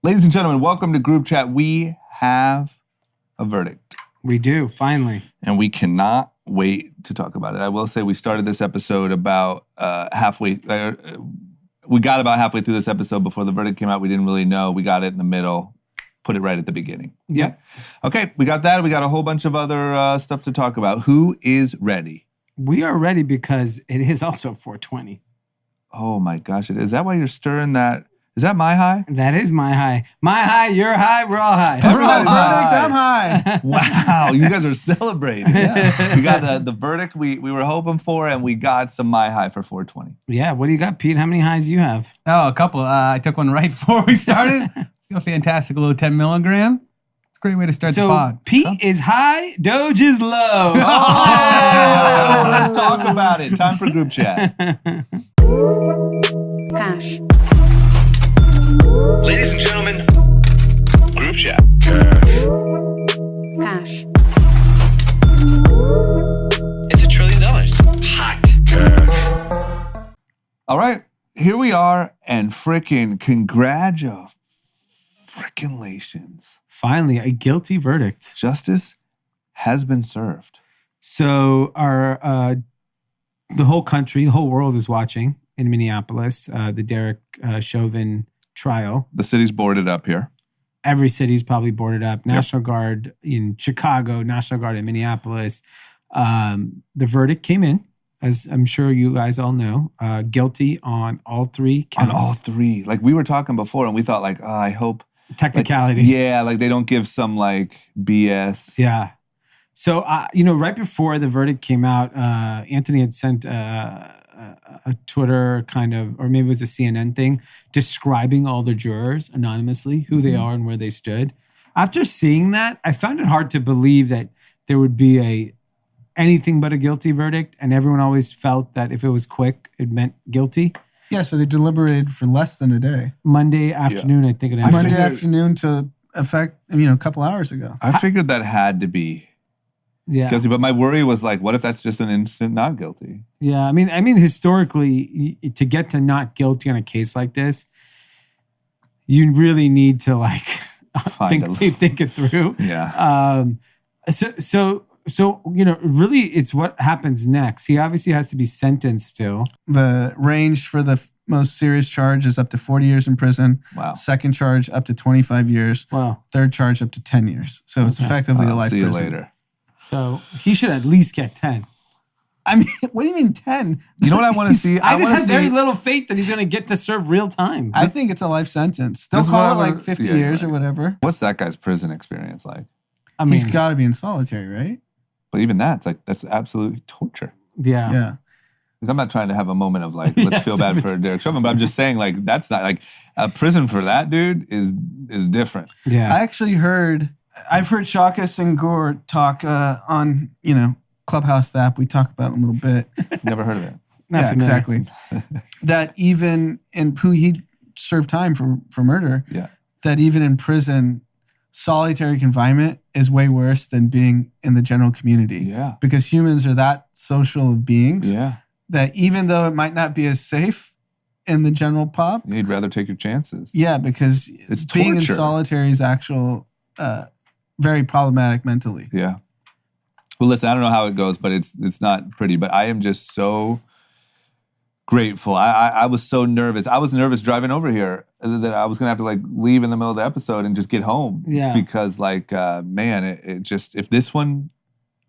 Ladies and gentlemen, welcome to Group Chat. We have a verdict. We do, finally. And we cannot wait to talk about it. I will say we started this episode about halfway. We got about halfway through this episode before the verdict came out. We didn't really know. We got it in the middle. Put it right at the beginning. Yep. Okay, we got that. We got a whole bunch of other stuff to talk about. Who is ready? We are ready because it is also 420. Oh my gosh. Is that why you're stirring that? Is that my high? That is my high. My high, you're high, we're all high. We're all verdict, I'm high. Wow, you guys are celebrating. Yeah. We got the verdict we were hoping for, and we got some my high for 420. Yeah, what do you got, Pete? How many highs do you have? Oh, a couple. I took one right before we started. Feel fantastic, a little 10 milligram. It's a great way to start the pod. So Pete is high, Doge is low. Oh, let's talk about it. Time for Group Chat. Cash. Ladies and gentlemen, Group Chat. Cash. It's $1 trillion. Hot. All right, here we are, and frickin' congratulations. Finally, a guilty verdict. Justice has been served. So our the whole country, the whole world is watching in Minneapolis, the Derek Chauvin trial. The city's boarded up here. Every city's probably boarded up. National Guard in Chicago, National Guard in Minneapolis. The verdict came in, as I'm sure you guys all know, guilty on all three counts. On all three. Like we were talking before, and we thought like, I hope. Technicality. Like they don't give some like BS. Yeah. So, right before the verdict came out, Anthony had sent a Twitter kind of, or maybe it was a CNN thing, describing all the jurors anonymously, who they are and where they stood. After seeing that, I found it hard to believe that there would be anything but a guilty verdict, and everyone always felt that if it was quick, it meant guilty. Yeah, so they deliberated for less than a day. Monday afternoon, I think it ended. Monday afternoon to effect, a couple hours ago. I figured that had to be guilty, but my worry was like, what if that's just an instant not guilty? Yeah, I mean, historically, to get to not guilty on a case like this, you really need to think it through. Yeah. So really, it's what happens next. He obviously has to be sentenced still. The range for the most serious charge is up to 40 years in prison. Wow. Second charge up to 25 years. Wow. Third charge up to 10 years. So it's effectively a life see prison. you later. So he should at least get 10. I mean, what do you mean 10? You know what I want to see? I just have very little faith that he's going to get to serve real time. I think it's a life sentence. They'll call it like 50 years or whatever. What's that guy's prison experience like? I mean, he's got to be in solitary, right? But even that's absolute torture. Yeah. Yeah. Because I'm not trying to have a moment of like, let's feel bad for Derek Chauvin, but I'm just saying like, that's not like a prison for that dude is different. Yeah. I've heard Shaka Senghor talk on, Clubhouse, the app. We talk about it a little bit. Never heard of it. Yeah, exactly. That even in who he served time for murder. Yeah. That even in prison, solitary confinement is way worse than being in the general community. Yeah. Because humans are that social of beings. Yeah. That even though it might not be as safe in the general pop. You'd rather take your chances. Yeah, because it's being torture. in solitary is very problematic mentally. Yeah. Well, listen, I don't know how it goes, but it's not pretty. But I am just so grateful. I was so nervous. I was nervous driving over here that I was going to have to like leave in the middle of the episode and just get home. Yeah. Because like, man, it just, if this one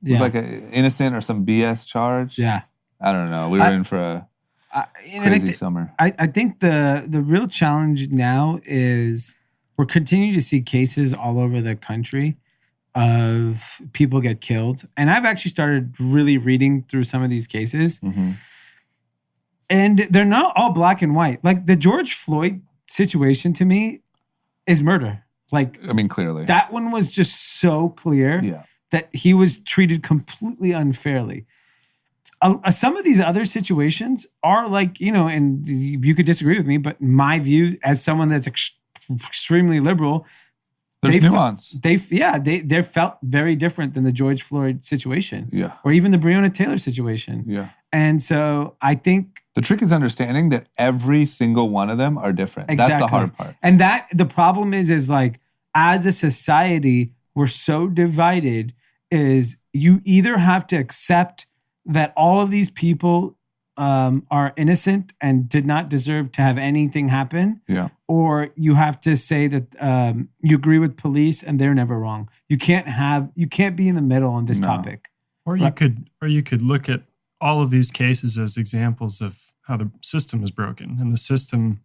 was like an innocent or some BS charge. Yeah. I don't know. We were in for a crazy summer. I think the real challenge now is we're continuing to see cases all over the country of people get killed. And I've actually started really reading through some of these cases. Mm-hmm. And they're not all black and white. Like the George Floyd situation to me is murder. Like, I mean, clearly. That one was just so clear that he was treated completely unfairly. Some of these other situations are like, and you could disagree with me, but my view as someone that's extremely liberal, There's nuance. They felt very different than the George Floyd situation. Yeah. Or even the Breonna Taylor situation. Yeah. And so I think the trick is understanding that every single one of them are different. Exactly. That's the hard part. And that the problem is like, as a society, we're so divided, is you either have to accept that all of these people are innocent and did not deserve to have anything happen. Yeah. Or you have to say that you agree with police and they're never wrong. You can't be in the middle on this topic. Or you could look at all of these cases as examples of how the system is broken. And the system,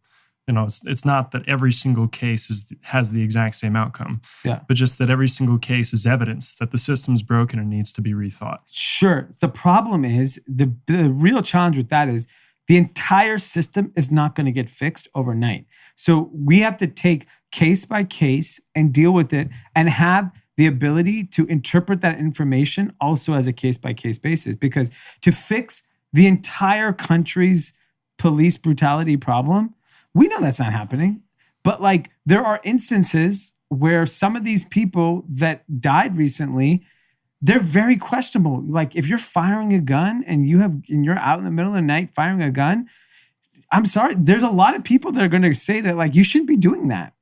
it's not that every single case has the exact same outcome, but just that every single case is evidence that the system's broken and needs to be rethought. Sure. The problem is, the real challenge with that is the entire system is not going to get fixed overnight. So we have to take case by case and deal with it and have the ability to interpret that information also as a case by case basis, because to fix the entire country's police brutality problem, we know that's not happening. But like, there are instances where some of these people that died recently, they're very questionable. Like, if you're firing a gun and you're out in the middle of the night firing a gun, I'm sorry, there's a lot of people that are going to say that, like, you shouldn't be doing that.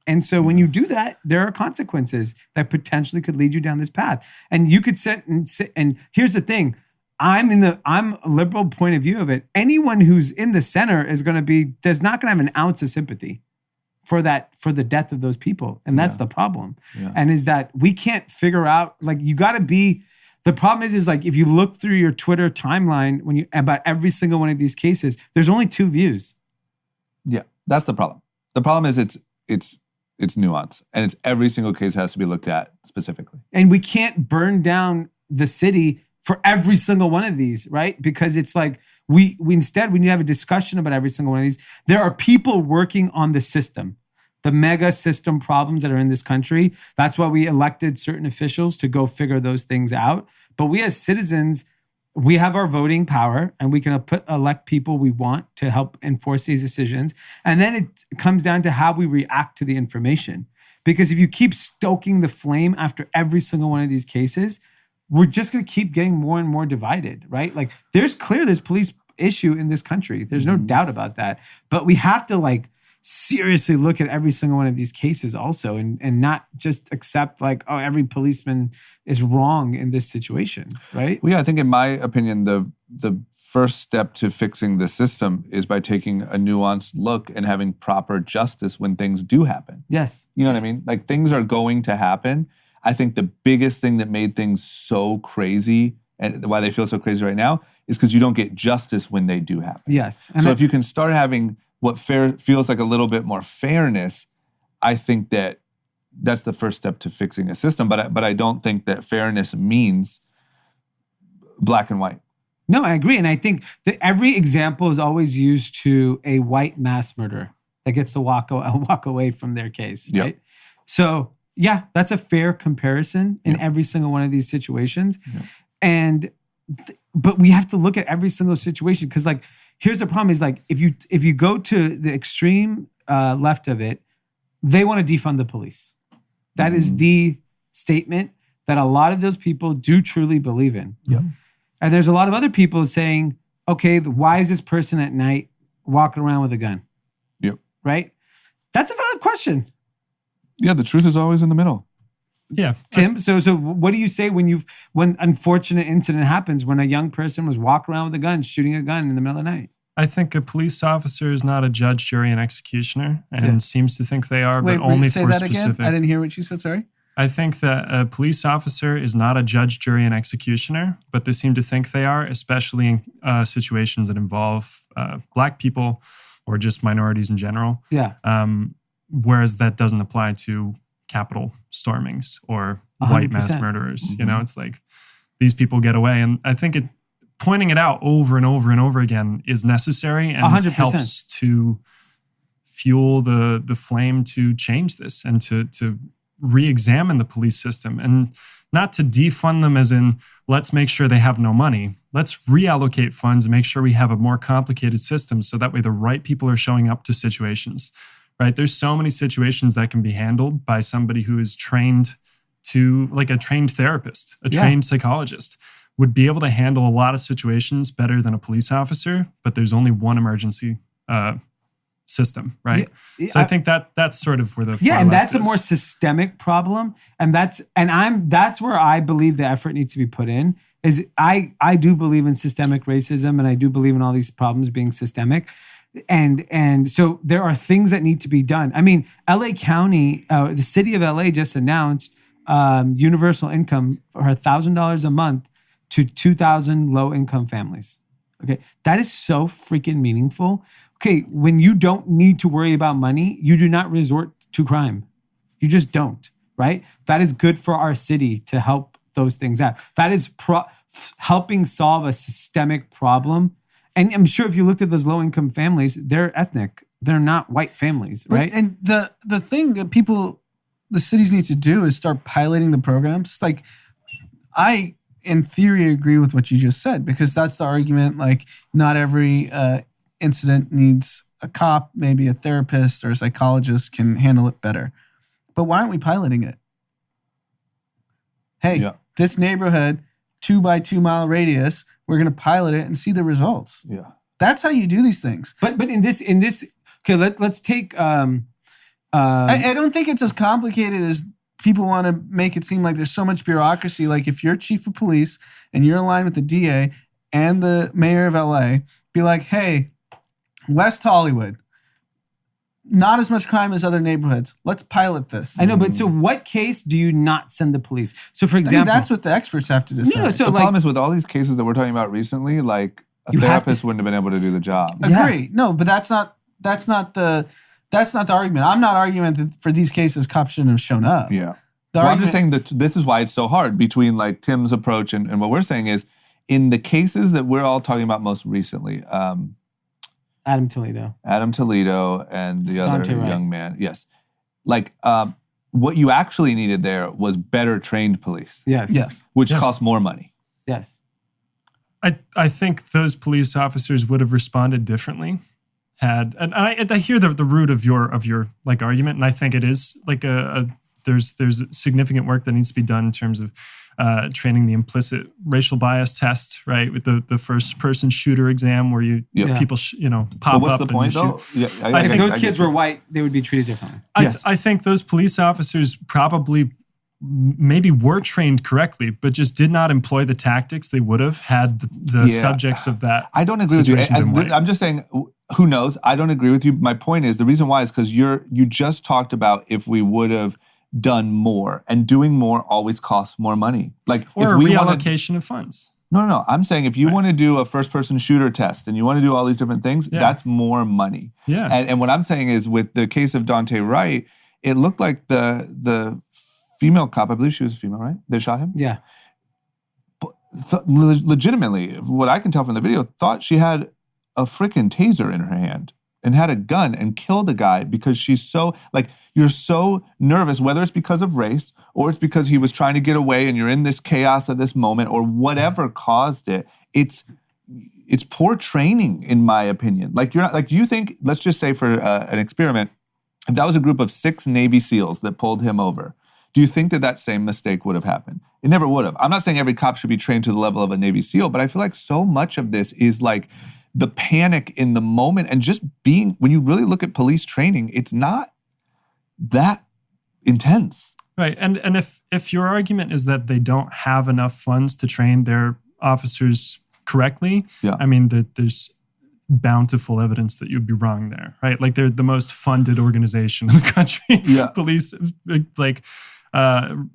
And so when you do that, there are consequences that potentially could lead you down this path. And you could sit, and here's the thing. I'm a liberal point of view of it. Anyone who's in the center is not going to have an ounce of sympathy for the death of those people. And that's the problem. Yeah. And is that we can't figure out, like, the problem is like, if you look through your Twitter timeline about every single one of these cases, there's only 2 views. Yeah, that's the problem. The problem is it's nuance, and it's every single case has to be looked at specifically. And we can't burn down the city for every single one of these, right? Because it's like, we instead, we need to have a discussion about every single one of these. There are people working on the system, the mega system problems that are in this country. That's why we elected certain officials to go figure those things out. But we as citizens, we have our voting power, and we can elect people we want to help enforce these decisions. And then it comes down to how we react to the information. Because if you keep stoking the flame after every single one of these cases, we're just going to keep getting more and more divided, right? Like, there's police issue in this country. There's no doubt about that. But we have to, like, seriously look at every single one of these cases also, and not just accept, like, oh, every policeman is wrong in this situation, right? Well, yeah, I think in my opinion, the first step to fixing the system is by taking a nuanced look and having proper justice when things do happen. Yes. You know what I mean? Like, things are going to happen. I think the biggest thing that made things so crazy, and why they feel so crazy right now, is because you don't get justice when they do happen. Yes. So if you can start having what feels like a little bit more fairness, I think that's the first step to fixing a system. But I don't think that fairness means black and white. No, I agree. And I think that every example is always used to a white mass murderer that gets to walk away from their case, right? Yep. So yeah, that's a fair comparison in every single one of these situations. Yep. But we have to look at every single situation, because, like, here's the problem is, like, if you go to the extreme left of it, they want to defund the police. That is the statement that a lot of those people do truly believe in. Yep. And there's a lot of other people saying, okay, why is this person at night walking around with a gun? Yep. Right? That's a valid question. Yeah, the truth is always in the middle. Yeah. Tim, so what do you say when unfortunate incident happens, when a young person was walking around with a gun, shooting a gun in the middle of the night? I think a police officer is not a judge, jury, and executioner, and seems to think they are, but only say for that specific. Again? I didn't hear what you said, sorry. I think that a police officer is not a judge, jury, and executioner, but they seem to think they are, especially in situations that involve Black people or just minorities in general. Yeah. Whereas that doesn't apply to Capitol stormings or 100%. White mass murderers. Mm-hmm. You know, it's like these people get away. And I think pointing it out over and over and over again is necessary, and 100%. helps to fuel the flame to change this and to re-examine the police system, and not to defund them as in, let's make sure they have no money. Let's reallocate funds and make sure we have a more complicated system, so that way the right people are showing up to situations. right? There's so many situations that can be handled by somebody who is trained to, like a trained therapist, a trained psychologist would be able to handle a lot of situations better than a police officer, but there's only one emergency system, right? So I think that's sort of where the far and left that's a is. more systemic problem, and that's where I believe the effort needs to be put in. Is I do believe in systemic racism, and I do believe in all these problems being systemic, and so there are things that need to be done. I mean, LA County, the city of LA just announced universal income for $1,000 a month to 2,000 low-income families. Okay, that is so freaking meaningful. Okay, when you don't need to worry about money, you do not resort to crime. You just don't, right? That is good for our city to help those things out. That is helping solve a systemic problem. And I'm sure if you looked at those low-income families, they're ethnic. They're not white families, right? And the thing that the cities need to do is start piloting the programs. Like, I, in theory, agree with what you just said, because that's the argument. Like, not every incident needs a cop, maybe a therapist or a psychologist can handle it better. But why aren't we piloting it? Hey, this neighborhood, 2 by 2 mile radius, we're going to pilot it and see the results. Yeah. That's how you do these things. But in this, okay, let's take. I don't think it's as complicated as people want to make it seem. Like there's so much bureaucracy. Like if you're chief of police and you're aligned with the DA and the mayor of LA, be like, hey, West Hollywood, not as much crime as other neighborhoods. Let's pilot this. I know, but so what case do you not send the police? So for example, that's what the experts have to decide. No, so the like, problem is with all these cases that we're talking about recently, like a therapist wouldn't have been able to do the job. Agree. No, but that's not the argument. I'm not arguing that for these cases cops shouldn't have shown up. Yeah. Well, I'm just saying that this is why it's so hard between like Tim's approach and what we're saying is in the cases that we're all talking about most recently, Adam Toledo and the other young man. Yes. Like what you actually needed there was better trained police. Yes. Which costs more money. Yes. I think those police officers would have responded differently and I hear the root of your like argument, and I think it is like there's significant work that needs to be done in terms of training the implicit racial bias test, right? With the first person shooter exam where people pop what's up. The point and though? Yeah, if those kids were white, they would be treated differently. I think those police officers probably maybe were trained correctly, but just did not employ the tactics they would have had the subjects of that. I don't agree with you. I'm just saying, who knows? I don't agree with you. My point is, the reason why is because you just talked about if we would have done more, and doing more always costs more money. Like or if we reallocation of funds. No. I'm saying if you want to do a first-person shooter test and you want to do all these different things, that's more money. Yeah. And what I'm saying is, with the case of Daunte Wright, it looked like the female cop, I believe she was a female, right? They shot him? Yeah. Legitimately, what I can tell from the video, thought she had a freaking taser in her hand and had a gun and killed a guy because she's so, like, you're so nervous, whether it's because of race or it's because he was trying to get away and you're in this chaos at this moment or whatever caused it. It's poor training, in my opinion. Like, you're not, like, you think, let's just say for an experiment, if that was a group of 6 Navy SEALs that pulled him over, do you think that same mistake would have happened? It never would have. I'm not saying every cop should be trained to the level of a Navy SEAL, but I feel like so much of this is like the panic in the moment and just being, when you really look at police training, it's not that intense. Right. And if your argument is that they don't have enough funds to train their officers correctly, I mean, there's bountiful evidence that you'd be wrong there, right? Like they're the most funded organization in the country. Police, like,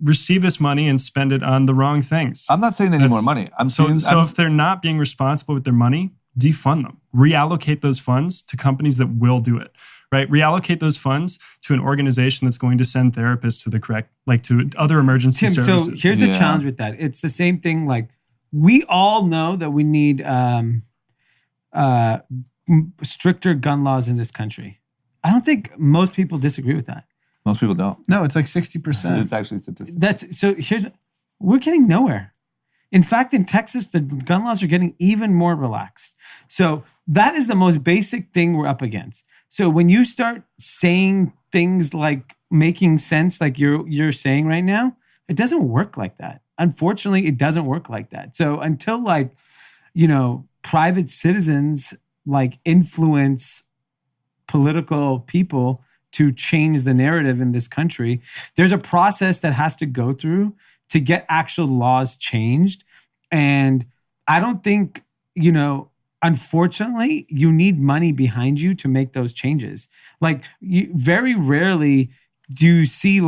receive this money and spend it on the wrong things. I'm not saying they need more money. So if they're not being responsible with their money, defund them. Reallocate those funds to companies that will do it, right? Reallocate those funds to an organization that's going to send therapists to the correct, like to other emergency services. So here's the challenge with that. It's the same thing. Like we all know that we need stricter gun laws in this country. I don't think most people disagree with that. Most people don't. No, it's like 60%. It's actually statistics. We're getting nowhere. In fact, in Texas, the gun laws are getting even more relaxed. So that is the most basic thing we're up against. So when you start saying things like making sense, like you're saying right now, it doesn't work like that. Unfortunately, it doesn't work like that. So until private citizens influence political people to change the narrative in this country, there's a process that has to go through to get actual laws changed. And I don't think, unfortunately, you need money behind you to make those changes. Very rarely do you see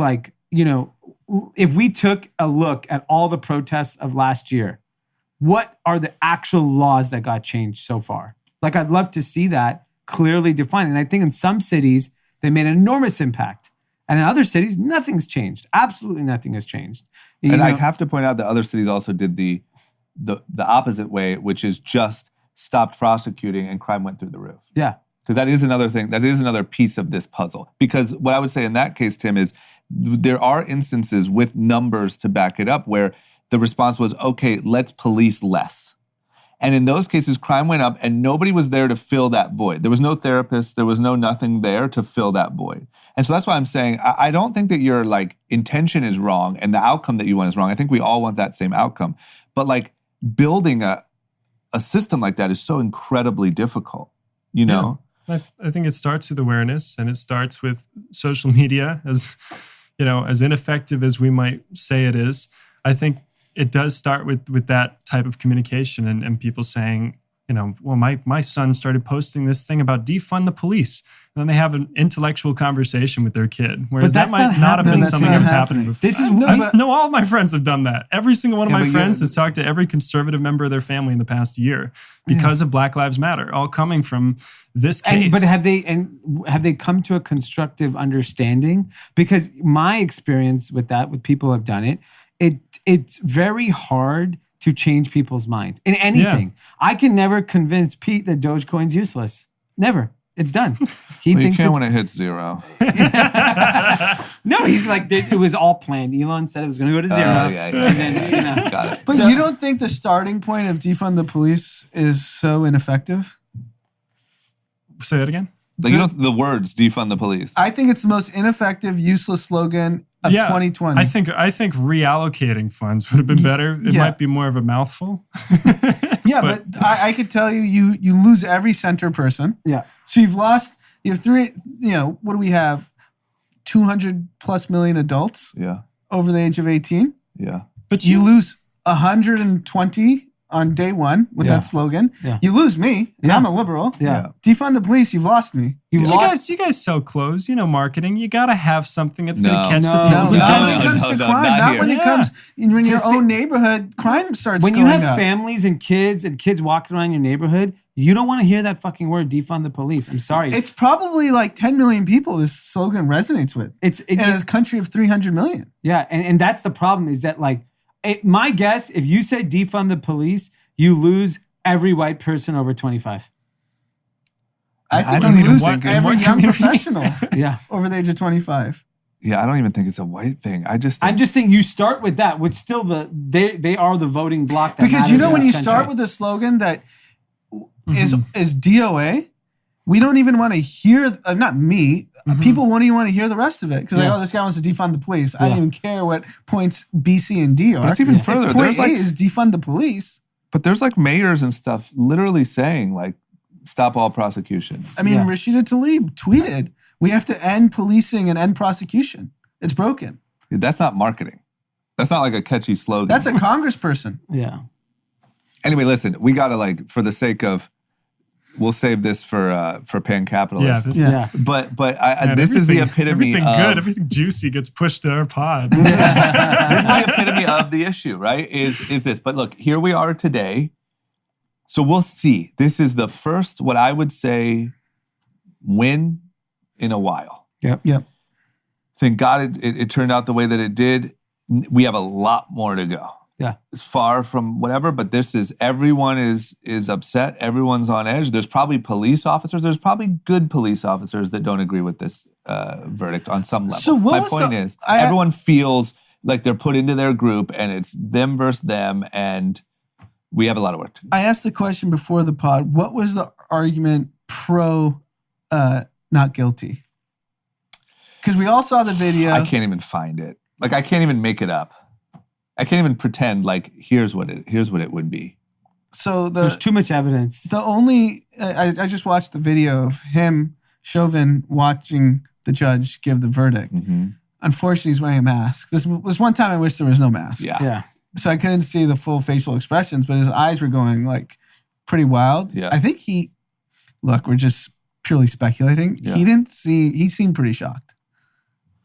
if we took a look at all the protests of last year, what are the actual laws that got changed so far? I'd love to see that clearly defined. And I think in some cities, they made an enormous impact. And in other cities, nothing's changed. Absolutely nothing has changed. I have to point out that other cities also did the opposite way, which is just stopped prosecuting and crime went through the roof. Yeah. Because that is another thing. That is another piece of this puzzle. Because what I would say in that case, Tim, is there are instances with numbers to back it up where the response was, okay, let's police less. And in those cases, crime went up and nobody was there to fill that void. There was no therapist. There was nothing there to fill that void. And so that's why I'm saying, I don't think that your intention is wrong and the outcome that you want is wrong. I think we all want that same outcome. But building a system like that is so incredibly difficult, know? I think it starts with awareness, and it starts with social media, as ineffective as we might say it is. I think it does start with that type of communication and people saying, well, my son started posting this thing about defund the police. And then they have an intellectual conversation with their kid. Whereas that might not have been something that was happening before. I know all of my friends have done that. Every single one of my friends has talked to every conservative member of their family in the past year because of Black Lives Matter, all coming from this case. But have they come to a constructive understanding? Because my experience with people who have done it, it's very hard to change people's minds in anything. Yeah. I can never convince Pete that Dogecoin's useless. Never. It's done. He thinks you can't when it hits zero. No, he's it was all planned. Elon said it was going to go to zero. Yeah. And then, Got it. But you don't think the starting point of defund the police is so ineffective? Say that again? The words defund the police. I think it's the most ineffective, useless slogan of 2020. I think reallocating funds would have been better. It might be more of a mouthful. but I could tell you lose every center person. Yeah. So you have three, what do we have? 200 plus million adults over the age of 18. Yeah. But you lose 120 on day one with that slogan. Yeah. You lose me, and I'm a liberal. Yeah. Defund the police, you've lost me. You guys sell clothes, marketing. You got to have something that's going to catch the people's attention. attention. When it comes to crime, not when it comes in your own neighborhood, crime starts going up. When you have families and kids walking around your neighborhood, you don't want to hear that fucking word, defund the police. I'm sorry. It's probably 10 million people this slogan resonates with. In a country of 300 million. Yeah, and that's the problem is that my guess, if you say defund the police, you lose every white person over 25. I think you lose every young professional over the age of 25. Yeah, I don't even think it's a white thing. I'm just saying you start with that, which still they are the voting bloc. Because when you start with a slogan that is DOA, we don't even want to hear, not me, people won't even want to hear the rest of it. Because this guy wants to defund the police. I don't even care what points B, C, and D are. But it's even further. Point A is defund the police. But there's mayors and stuff literally saying stop all prosecution. I mean, Rashida Tlaib tweeted, we have to end policing and end prosecution. It's broken. That's not marketing. That's not a catchy slogan. That's a congressperson. Yeah. Anyway, listen, we got to for the sake of, we'll save this for pan-capitalists. But this is the epitome everything good, everything juicy gets pushed to our pod. This is the epitome of the issue, right? Is this. But look, here we are today. So we'll see. This is the first, what I would say, win in a while. Yep. Thank God it turned out the way that it did. We have a lot more to go. Yeah. It's far from whatever, but everyone is upset. Everyone's on edge. There's probably police officers. There's probably good police officers that don't agree with this verdict on some level. So my point is, everyone feels like they're put into their group and it's them versus them, and we have a lot of work to do. I asked the question before the pod, what was the argument pro not guilty? Because we all saw the video. I can't even find it. Like, I can't even make it up. I can't even pretend like here's what it would be. So there's too much evidence. The only I just watched the video of him, Chauvin, watching the judge give the verdict. Mm-hmm. Unfortunately, he's wearing a mask. This was one time I wish there was no mask. Yeah. So I couldn't see the full facial expressions, but his eyes were going like pretty wild. Yeah. I think we're just purely speculating. Yeah. He seemed pretty shocked.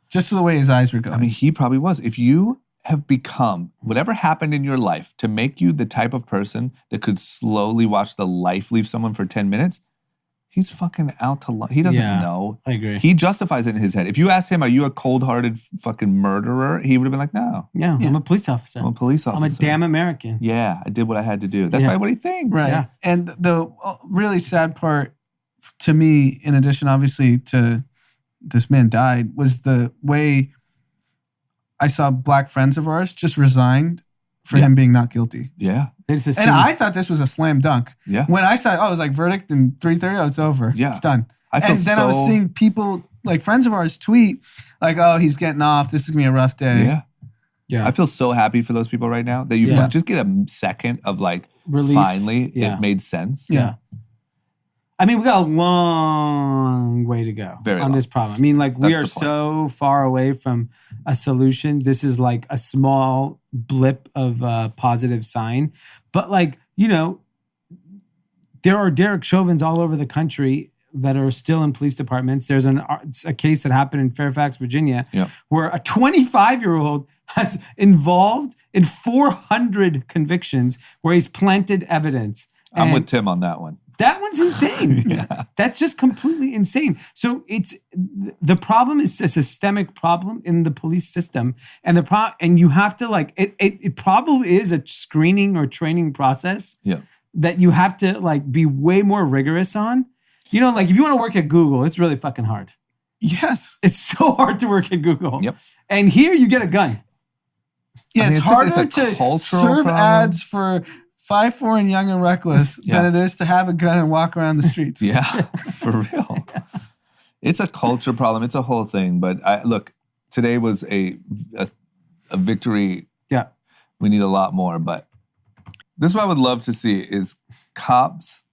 Just the way his eyes were going. I mean, he probably was. If you have become whatever happened in your life to make you the type of person that could slowly watch the life leave someone for 10 minutes, he's fucking out to lunch. He doesn't know. I agree. He justifies it in his head. If you asked him, are you a cold-hearted fucking murderer? He would have been like, no. Yeah, I'm a police officer. I'm a police officer. I'm a damn American. Yeah, I did what I had to do. That's probably what he thinks. Right. Yeah. And the really sad part to me, in addition, obviously, to this man died, was the way I saw black friends of ours just resigned for him being not guilty. Yeah. And I thought this was a slam dunk. Yeah. When I saw, it was like verdict in 3:30, it's over. Yeah. It's done. I was seeing people, like friends of ours, tweet like, oh, he's getting off. This is going to be a rough day. Yeah. Yeah. I feel so happy for those people right now that you just get a second of like, relief. finally, it made sense. Yeah. I mean, we got a long way to go on this problem. I mean, like, we are so far away from a solution. This is like a small blip of a positive sign. But like, there are Derek Chauvins all over the country that are still in police departments. There's a case that happened in Fairfax, Virginia, where a 25-year-old has involved in 400 convictions where he's planted evidence. I'm with Tim on that one. That one's insane. That's just completely insane. So the problem is a systemic problem in the police system, and and you have to like it probably is a screening or training process that you have to like be way more rigorous on. Like if you want to work at Google, it's really fucking hard. Yes, it's so hard to work at Google. Yep. And here you get a gun. Yeah, it's harder to serve ads for 5'4" and Young and Reckless than it is to have a gun and walk around the streets. Yeah, for real. Yes. It's a culture problem. It's a whole thing. But look, today was a victory. Yeah. We need a lot more. But this is what I would love to see is cops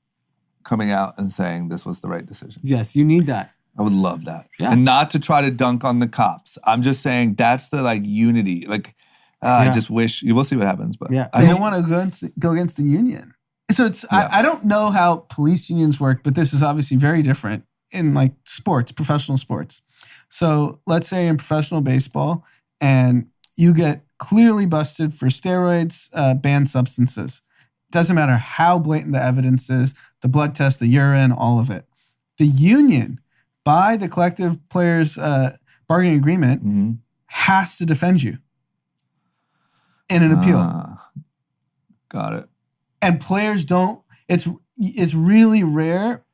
coming out and saying this was the right decision. Yes, you need that. I would love that. Yeah. And not to try to dunk on the cops. I'm just saying that's the like unity. Like, I just wish we'll see what happens, but they don't want to go against the union. So it's I don't know how police unions work, but this is obviously very different in like sports, professional sports. So let's say in professional baseball, and you get clearly busted for steroids, banned substances. Doesn't matter how blatant the evidence is, the blood test, the urine, all of it. The union, by the collective players' bargaining agreement, has to defend you in an appeal. Got it. And players don't, it's really rare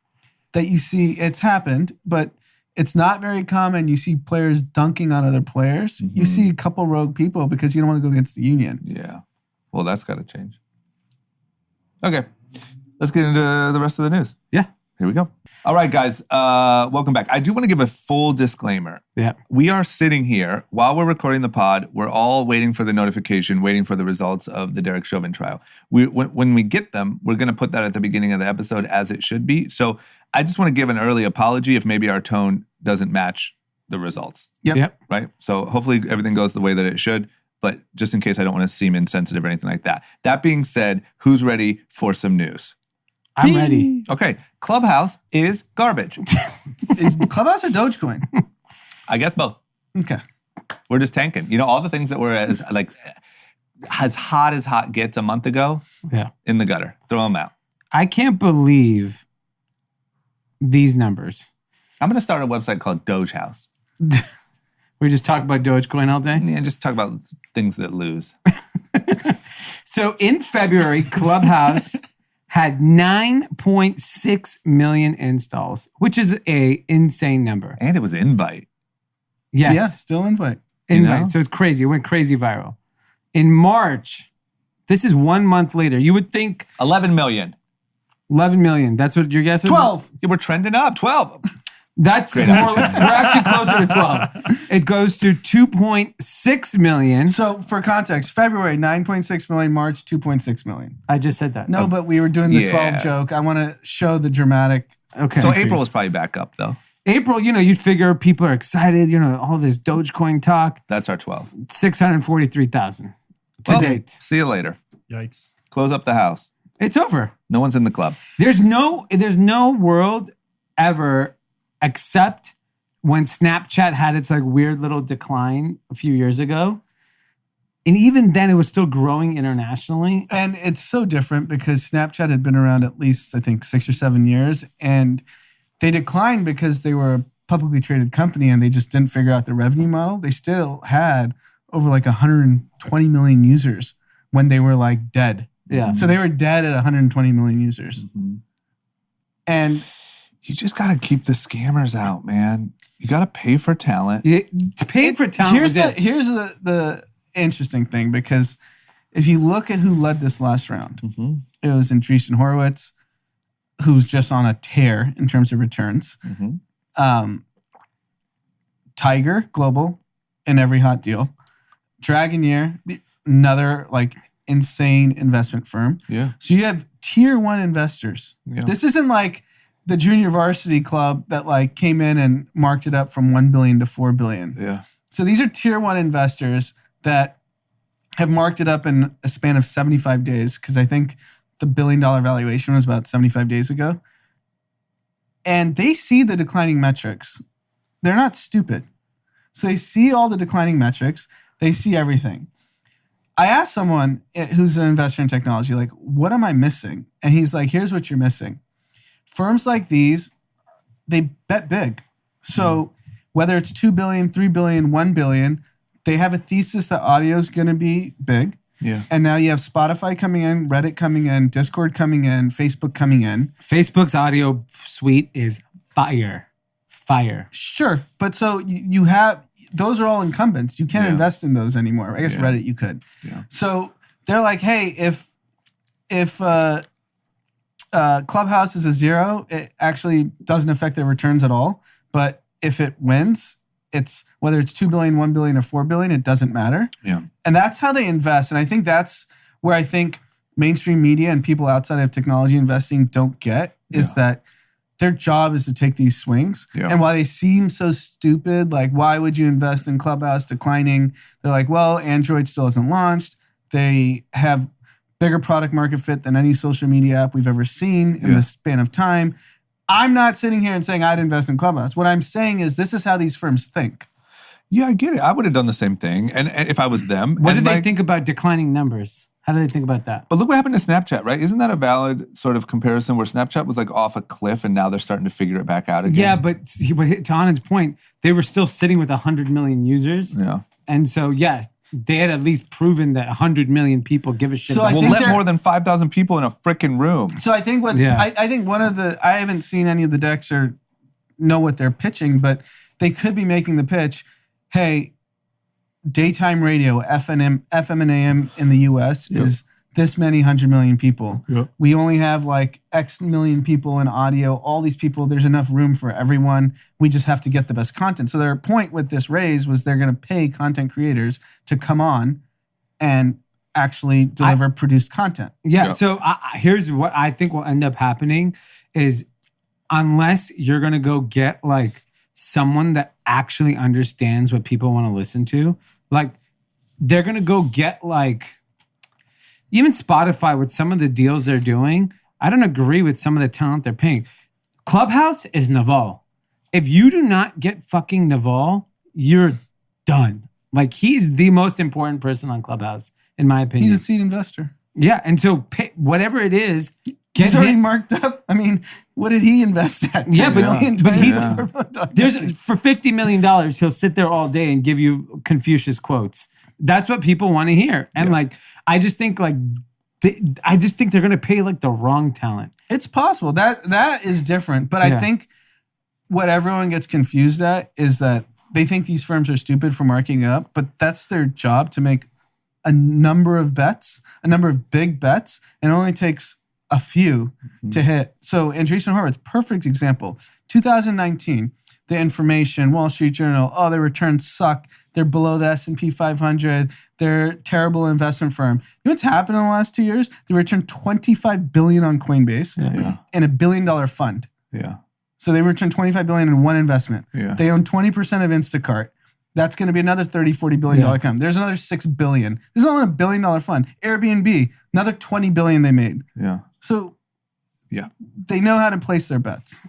that you see, it's happened, but it's not very common. You see players dunking on other players. You see a couple rogue people because you don't want to go against the union. Yeah. Well, that's got to change. Okay. Let's get into the rest of the news. Yeah. Here we go. All right, guys. Welcome back. I do want to give a full disclaimer. Yeah. We are sitting here while we're recording the pod. We're all waiting for the notification, waiting for the results of the Derek Chauvin trial. When we get them, we're going to put that at the beginning of the episode as it should be. So I just want to give an early apology if maybe our tone doesn't match the results. Yep. Right? So hopefully everything goes the way that it should. But just in case I don't want to seem insensitive or anything like that. That being said, who's ready for some news? I'm ready. Okay. Clubhouse is garbage. Is Clubhouse or Dogecoin? I guess both. Okay. We're just tanking. All the things that were as hot gets a month ago, in the gutter. Throw them out. I can't believe these numbers. I'm going to start a website called Doge House. We just talk about Dogecoin all day? Yeah, just talk about things that lose. So in February, Clubhouse had 9.6 million installs, which is a insane number. And it was invite. Yes. Yeah, still invite. Invite. know? So it's crazy. It went crazy viral. In March, this is 1 month later. You would think 11 million. 11 million. That's what your guess was? 12. Yeah, we're trending up. 12. That's Great more. opportunity. We're actually closer to 12. It goes to 2.6 million. So for context, February 9.6 million, March 2.6 million. I just said that. No, but we were doing the Yeah. 12 joke. I want to show the dramatic. Okay. So increase. April was probably back up though. April, you'd figure people are excited, all this Dogecoin talk. That's our 12. 643,000 to Well, date. See you later. Yikes. Close up the house. It's over. No one's in the club. There's no world ever except when Snapchat had its like weird little decline a few years ago. And even then it was still growing internationally. And it's so different because Snapchat had been around at least, I think, 6 or 7 years. And they declined because they were a publicly traded company and they just didn't figure out the revenue model. They still had over like 120 million users when they were like dead. Yeah. So they were dead at 120 million users. And You just got to keep the scammers out, man. You got to pay for talent. Paid for talent. here's was it. here's the interesting thing, because if you look at who led this last round, it was Andreessen Horowitz, who's just on a tear in terms of returns. Tiger Global in every hot deal. Dragoneer, another like insane investment firm. Yeah. So you have tier one investors. Yeah. This isn't like the junior varsity club that like came in and marked it up from 1 billion to 4 billion. Yeah. So these are tier one investors that have marked it up in a span of 75 days, because I think the $1 billion valuation was about 75 days ago. And they see the declining metrics. They're not stupid. So they see all the declining metrics. They see everything. I asked someone who's an investor in technology, like, what am I missing? And he's like, here's what you're missing. Firms like these, they bet big. So whether it's 2 billion, 3 billion, 1 billion, they have a thesis that audio is going to be big. Yeah. And now you have Spotify coming in, Reddit coming in, Discord coming in, Facebook coming in. Facebook's audio suite is fire. Fire. Sure. But so you have, those are all incumbents. You can't invest in those anymore. I guess Reddit you could. Yeah. So they're like, hey, if Clubhouse is a zero, it actually doesn't affect their returns at all. But if it wins, it's whether it's 2 billion, 1 billion, or 4 billion, it doesn't matter. Yeah. And that's how they invest. And I think that's where I think mainstream media and people outside of technology investing don't get is that their job is to take these swings. Yeah. And while they seem so stupid, like why would you invest in Clubhouse declining? They're like, well, Android still hasn't launched. They have bigger product market fit than any social media app we've ever seen in the span of time. I'm not sitting here and saying I'd invest in Clubhouse. What I'm saying is this is how these firms think. Yeah, I get it. I would have done the same thing. And if I was them. What and did they think about declining numbers? How do they think about that? But look what happened to Snapchat, right? Isn't that a valid sort of comparison where Snapchat was like off a cliff and now they're starting to figure it back out again? Yeah, but to Anand's point, they were still sitting with 100 million users. Yeah. And so, yes, they had at least proven that 100 million people give a shit So about I Well, think let they're- more than 5,000 people in a freaking room. So I think I think one of the, I haven't seen any of the decks or know what they're pitching, but they could be making the pitch, hey, daytime radio, FM and AM in the US is this many 100 million people. Yep. We only have like X million people in audio. All these people, there's enough room for everyone. We just have to get the best content. So their point with this raise was they're going to pay content creators to come on and actually deliver produced content. Yeah. So here's what I think will end up happening is unless you're going to go get like someone that actually understands what people want to listen to, like they're going to go get like even Spotify with some of the deals they're doing. I don't agree with some of the talent they're paying. Clubhouse is Naval. If you do not get fucking Naval, you're done. Like he's the most important person on Clubhouse, in my opinion. He's a seed investor. Yeah, and so pay, whatever it is, get He's already him. marked up. I mean, what did he invest at? Yeah, 10 but million, but he's 20 million? there's for $50 million, he'll sit there all day and give you Confucius quotes. That's what people want to hear, and like I just think like they're gonna pay like the wrong talent. It's possible. That is different. But I think what everyone gets confused at is that they think these firms are stupid for marking it up, but that's their job to make a number of big bets, and it only takes a few to hit. So Andreessen Horowitz, perfect example. 2019, the information, Wall Street Journal, their returns suck. They're below the S&P 500. They're a terrible investment firm. You know what's happened in the last 2 years? They returned $25 billion on Coinbase in $1 billion fund. Yeah. So they returned $25 billion in one investment. Yeah. They own 20% of Instacart. That's going to be another $30-40 billion company. There's another $6 billion. This is only $1 billion fund. Airbnb, another $20 billion they made. Yeah. So yeah, they know how to place their bets.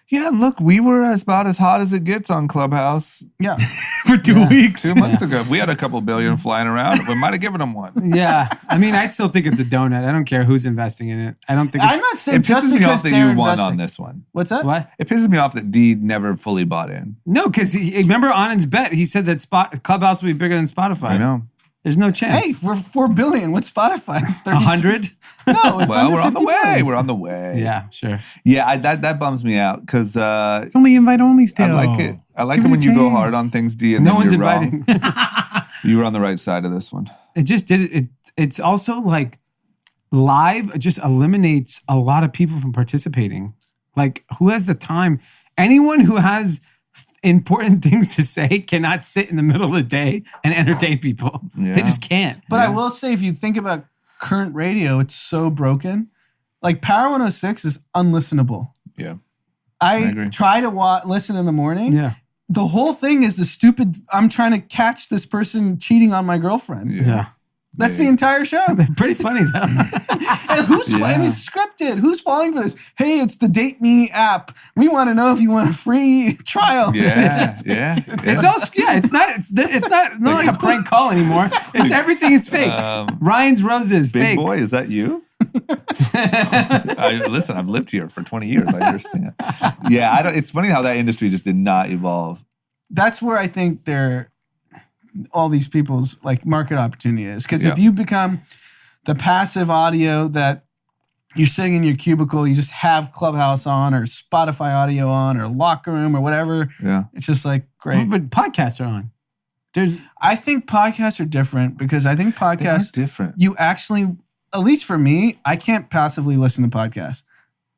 Yeah, and look, we were about as hot as it gets on Clubhouse. Yeah. For 2 weeks. 2 months ago. If we had a couple billion flying around, we might have given them one. Yeah. I mean, I still think it's a donut. I don't care who's investing in it. I don't think I'm not saying It just pisses me because off that they're you won investing. on this one. What's that? What? It pisses me off that Dee never fully bought in. No, because remember Anand's bet? He said that Clubhouse will be bigger than Spotify. I know. There's no chance. Hey, we're $4 billion. What's Spotify? 100? No, it's Well, under we're on the 50 way. billion. We're on the way. Yeah, sure. Yeah, that bums me out because It's only invite only still. I like it. I like Give it it when a you go chance. hard on things, Dee, and No then one's you're inviting. wrong. You were on the right side of this one. It just did it. It's also like live just eliminates a lot of people from participating. Like, who has the time? Anyone who has important things to say cannot sit in the middle of the day and entertain people. Yeah. They just can't. But I will say, if you think about current radio, it's so broken. Like Power 106 is unlistenable. Yeah. I agree. try to listen in the morning. Yeah. The whole thing is the stupid, I'm trying to catch this person cheating on my girlfriend. Yeah. That's the entire show. Pretty funny though. And who's, I mean, it's scripted. Who's falling for this? Hey, it's the Date Me app. We want to know if you want a free trial. Yeah. It's also it's not like a prank call anymore. It's everything is fake. Ryan's roses, Big fake. boy, is that you? Listen, I've lived here for 20 years. I understand. Yeah, it's funny how that industry just did not evolve. That's where I think all these people's like market opportunity is. Because if you become the passive audio that you're sitting in your cubicle, you just have Clubhouse on or Spotify audio on or Locker Room or whatever. Yeah. It's just like great. But podcasts are on. I think podcasts are different because I think podcasts different. You actually, at least for me, I can't passively listen to podcasts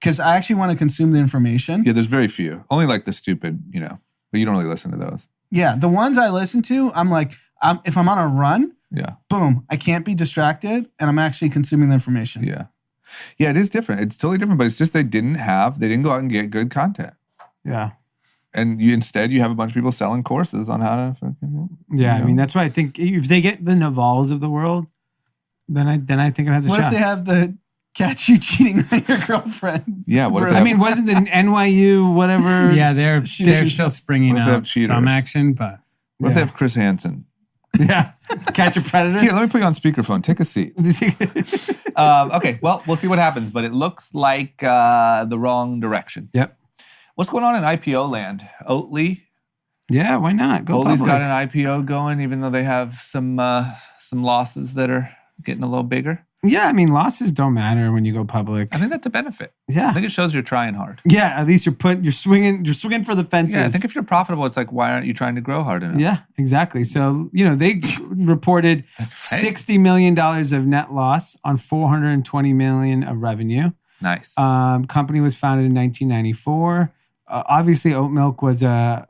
because I actually want to consume the information. Yeah, there's very few. Only like the stupid, but you don't really listen to those. Yeah, the ones I listen to, I'm like, if I'm on a run, boom, I can't be distracted and I'm actually consuming the information. Yeah. Yeah, it is different. It's totally different, but it's just they didn't go out and get good content. Yeah. And instead you have a bunch of people selling courses on how to fucking. Yeah, I mean, that's why I think if they get the Navals of the world, then I think it has a What shot. if they have the catch you cheating on your girlfriend? Yeah, what if they I have, mean, wasn't the NYU whatever? Yeah, they're still springing Let's have out cheaters. some action, but what if they have Chris Hansen? Yeah. Catch a predator. Here, let me put you on speakerphone. Take a seat. Okay, well, we'll see what happens, but it looks like the wrong direction. Yep. What's going on in IPO land? Oatly? Yeah, why not? Go Oatly's public. got an IPO going, even though they have some losses that are getting a little bigger. Yeah, I mean, losses don't matter when you go public. I think that's a benefit. Yeah. I think it shows you're trying hard. Yeah, at least you're swinging for the fences. Yeah, I think if you're profitable, it's like, why aren't you trying to grow hard enough? Yeah, exactly. So, they reported That's right. $60 million of net loss on $420 million of revenue. Nice. Company was founded in 1994. Obviously, oat milk was a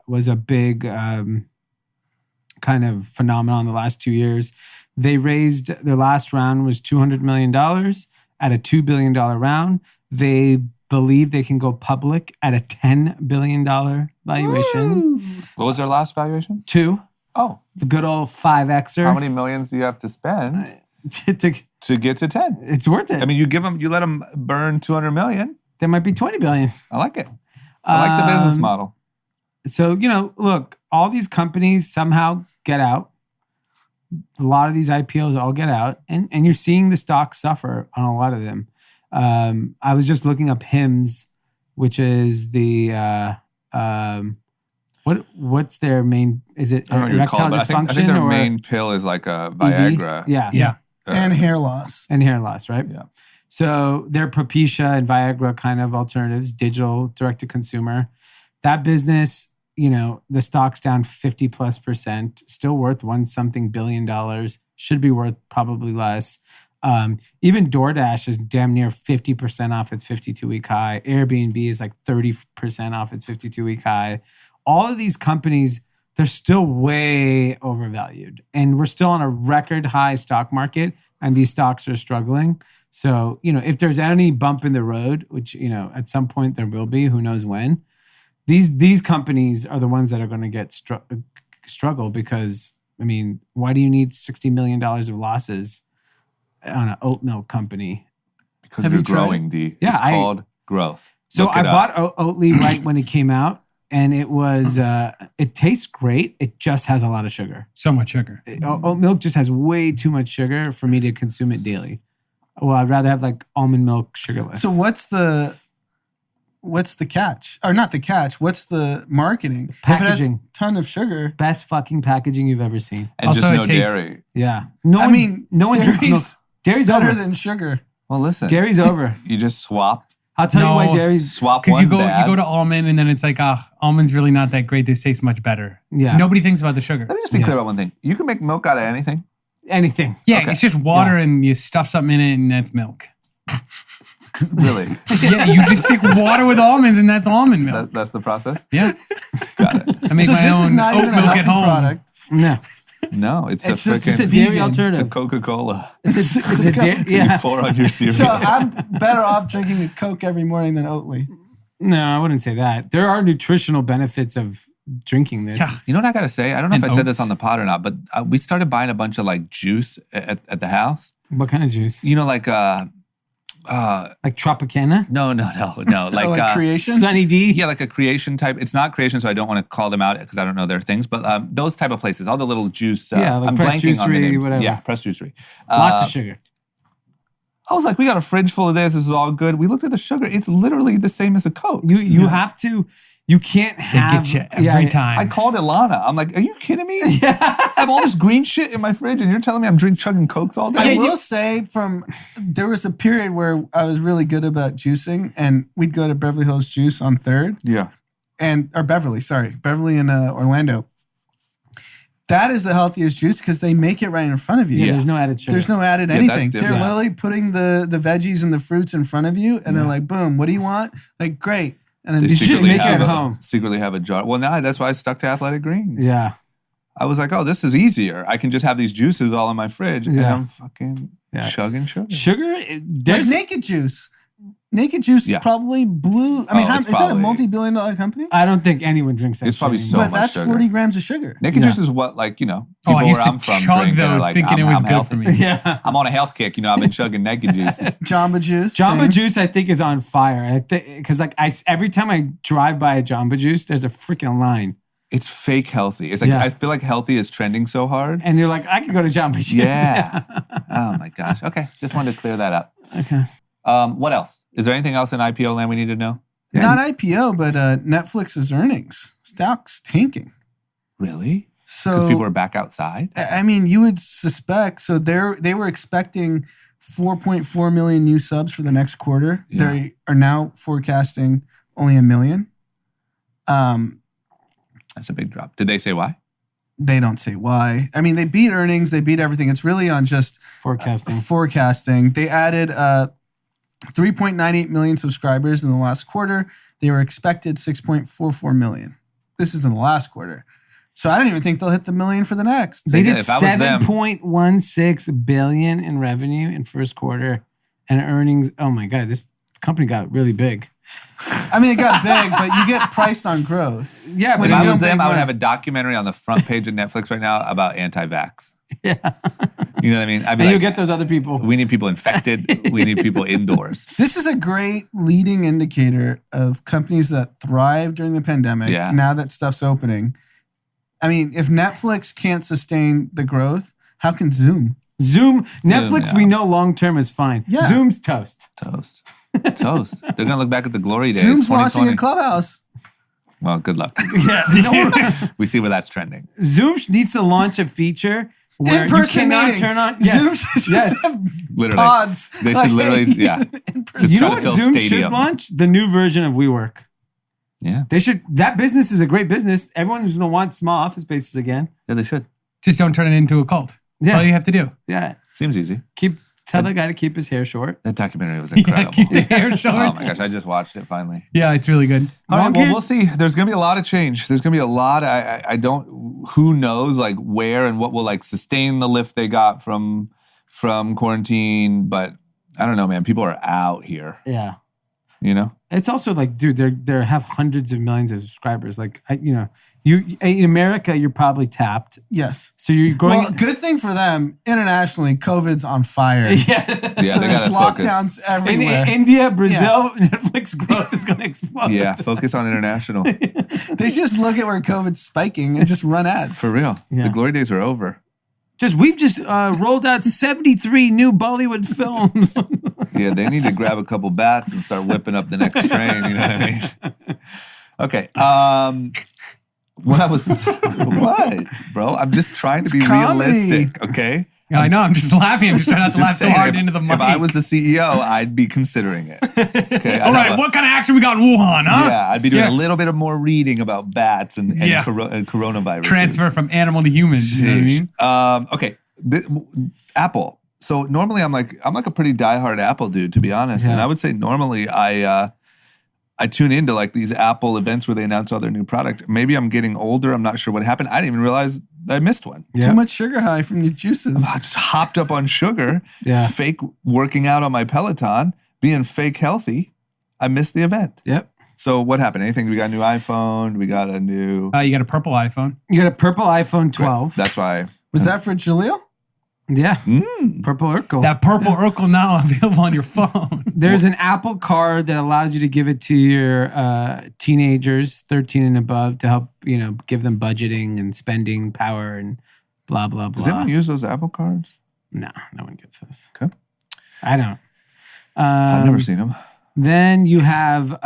big kind of phenomenon the last 2 years. They raised, their last round was $200 million at a $2 billion round. They believe they can go public at a $10 billion valuation. What was their last valuation? 2. Oh, The good old 5Xer. how many millions do you have to spend to get to 10? It's worth it. I mean, you let them burn 200 million. There might be 20 billion. I like it. I like the business model. So, look, all these companies somehow get out. A lot of these IPOs all get out, and you're seeing the stock suffer on a lot of them. I was just looking up HIMSS, which is the what's their main? Is it I don't know what you erectile call it, but dysfunction? I think their or main pill is like a ED? Viagra. Yeah. And hair loss. And hair loss, right? Yeah. So they're Propecia and Viagra kind of alternatives, digital, direct to consumer. That business the stock's down 50+%, still worth $1 billion, should be worth probably less. Even DoorDash is damn near 50% off its 52-week high. Airbnb is like 30% off its 52-week high. All of these companies, they're still way overvalued. And we're still on a record high stock market, and these stocks are struggling. So, if there's any bump in the road, which, at some point there will be, who knows when, these companies are the ones that are going to get struggle because, why do you need $60 million of losses on an oat milk company? Because you're growing, D. Yeah, it's called growth. So Look I it up. bought Oatly right when it came out, and it was it tastes great. It just has a lot of sugar. So much sugar. Oat milk just has way too much sugar for me to consume it daily. Well, I'd rather have like almond milk sugarless. So what's the catch? Or not the catch, what's the marketing? If it has a Packaging. ton of sugar. Best fucking packaging you've ever seen. And Also, just it no tastes- dairy. Yeah. No one drinks milk. dairy's Dairy's better over. than sugar. Well, listen. Dairy's over. You just swap I'll tell you why dairy's. Swap Because one you go bad. to almond and then it's like, almond's really not that great. This tastes much better. Yeah. Nobody thinks about the sugar. Let me just be clear about one thing. You can make milk out of anything. Anything. Yeah, Okay. it's just water and you stuff something in it and that's milk. Really? Yeah, you just stick water with almonds and that's almond milk. That's the process? Yeah. Got it. I make So my this is own not oat even a milk healthy at home. product. No. No, it's It's a just It's a freaking dairy vegan. it's a alternative. Coca-Cola. It's a dairy. You Yeah. pour on your cereal. So I'm better off drinking a Coke every morning than Oatly. No, I wouldn't say that. There are nutritional benefits of drinking this. Yeah. You know what I gotta say? I don't know And if I said oats. this on the pod or not, but we started buying a bunch of like juice at the house. What kind of juice? You know, like Like Tropicana? no, like Like creation? Sunny D? yeah, like a creation type. It's not creation, so I don't want to call them out because I don't know their things. But those type of places, all the little juice. Yeah, like I'm Press blanking on the Juicery, names. whatever. Yeah, Press Juicery. Lots of sugar. I was like, we got a fridge full of this. This is all good. We looked at the sugar. It's literally the same as a Coke. You have to. You can't They have. get you every time. I called Ilana. I'm like, are you kidding me? I have all this green shit in my fridge, and you're telling me I'm chugging Cokes all day? I will say there was a period where I was really good about juicing, and we'd go to Beverly Hills Juice on 3rd. Yeah. Beverly in Orlando. That is the healthiest juice because they make it right in front of you. Yeah, there's no added sugar. There's no added Yeah, that's anything. They're different. literally putting the veggies and the fruits in front of you, and they're like, boom, what do you want? Like, great. And then They You should secretly make it have at a- home. Secretly have a jar. Well, now that's why I stuck to Athletic Greens. Yeah. I was like, oh, this is easier. I can just have these juices all in my fridge, and Yeah. I'm fucking Yeah. chugging sugar. Sugar, like there's. Naked Juice. Naked Juice Yeah. probably blew. I mean, Oh, it's is that a probably- multi-billion-dollar company? I don't think anyone drinks that. It's probably shit so anymore. But much that's sugar. 40 grams of sugar. Naked Yeah. juice is what, like, I people used where to I'm from chug drink. They're those like, thinking I'm, it was I'm good healthy. for me. Yeah. I'm on a health kick. I've been chugging naked juices. Jamba Juice. Jamba same. Juice, I think, is on fire. I think because like every time I drive by a Jamba Juice, there's a freaking line, It's fake healthy. It's like, Yeah. I feel like healthy is trending so hard. and you're like, I could go to Jamba Juice. Yeah. Oh my gosh. Okay. Just wanted to clear that up. Okay. What else? Is there anything else in IPO land we need to know? Not IPO, but Netflix's earnings. Stock's tanking. Really? So Because people are back outside? I mean, you would suspect. So they were expecting 4.4 million new subs for the next quarter. Yeah. They are now forecasting only 1 million. That's a big drop. Did they say why? They don't say why. I mean, they beat earnings. They beat everything. It's really on just Forecasting. They added 3.98 million subscribers in the last quarter. They were expected 6.44 million. This is in the last quarter. So I don't even think they'll hit the million for the next. They did If I was them- 7.16 billion in revenue in first quarter, and earnings. Oh my god, this company got really big. I mean, it got big, but you get priced on growth. Yeah, When If you I don't was them, think I would money- have a documentary on the front page of Netflix right now about anti-vax. Yeah. You know what I mean? I'd be And like, you get those other people. we need people infected. We need people indoors. This is a great leading indicator of companies that thrived during the pandemic. Yeah. Now that stuff's opening. I mean, if Netflix can't sustain the growth, how can Zoom? Zoom, Netflix, yeah. we know long term is fine. Yeah. Zoom's toast. Toast. Toast. They're going to look back at the glory days. Zoom's launching 2020. a Clubhouse. Well, good luck. Yeah. We see where that's trending. Zoom needs to launch a feature where you In-person cannot meeting. turn on. Zoom Yes. should Yes. just have Literally. pods. They should literally, yeah. in person. Just You try know to what fill Zoom stadiums. should launch? The new version of WeWork. Yeah. They should. That business is a great business. Everyone's going to want small office spaces again. Yeah, they should. Just don't turn it into a cult. That's all you have to do. Yeah. Seems easy. Tell the guy to keep his hair short. That documentary was incredible. Keep the hair short. Oh my gosh, I just watched it finally. Yeah, it's really good. All right, well, we'll see. There's going to be a lot of change. There's going to be a lot. I don't, who knows like where and what will like sustain the lift they got from quarantine. But I don't know, man. People are out here. Yeah. You know? It's also like, dude, they have hundreds of millions of subscribers. Like, you in America, you're probably tapped. Yes. So you're going. Well, good thing for them. Internationally, COVID's on fire. Yeah. So they there's gotta lockdowns In everywhere. India, Brazil, Netflix growth is going to explode. Yeah, focus on international. They just look at where COVID's spiking and just run ads. For real. Yeah. The glory days are over. We've just rolled out 73 new Bollywood films. Yeah, they need to grab a couple bats and start whipping up the next strain. You know what I mean? Okay. When I was what, bro? I'm just trying to be comedy. realistic. Okay. Yeah, I know. I'm just laughing. I'm just trying not to Just laugh so saying, hard into the mic. If I was the CEO, I'd be considering it. Okay. All right, what kind of action we got in Wuhan, huh? Yeah, I'd be doing a little bit of more reading about bats and coronavirus. Transfer from animal to human. You know what I mean? Okay. Apple. So normally I'm like a pretty diehard Apple dude, to be honest. Yeah. And I would say normally I tune into like these Apple events where they announce all their new product. Maybe I'm getting older. I'm not sure what happened. I didn't even realize I missed one. Too much sugar high from your juices. I just hopped up on sugar, Yeah. fake working out on my Peloton, being fake healthy. I missed the event. Yep. So what happened? Anything? We got a new iPhone. We got a new. You got a purple iPhone. You got a purple iPhone 12. That's why. Was that for Jaleel? Yeah. Purple Urkel. That purple Urkel now available on your phone. There's an Apple Card that allows you to give it to your teenagers, 13 and above, to help, give them budgeting and spending power and blah, blah, blah. Does anyone use those Apple cards? No one gets this. Okay. I don't. I've never seen them. Then you have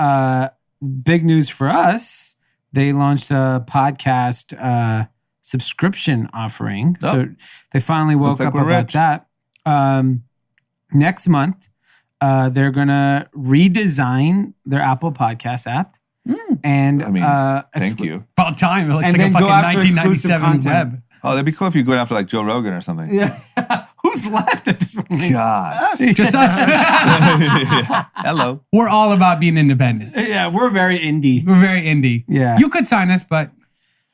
big news for us. They launched a podcast subscription offering. Oh. So they finally woke like up we're about rich. that. Next month, they're going to redesign their Apple Podcast app. And thank you. About time. It looks And like a then go fucking after exclusive 1997 content. web. Oh, that'd be cool if you go after like Joe Rogan or something. Yeah. Who's left at this point? God. Just us. Hello. We're all about being independent. Yeah, we're very indie. We're very indie. Yeah. You could sign us, but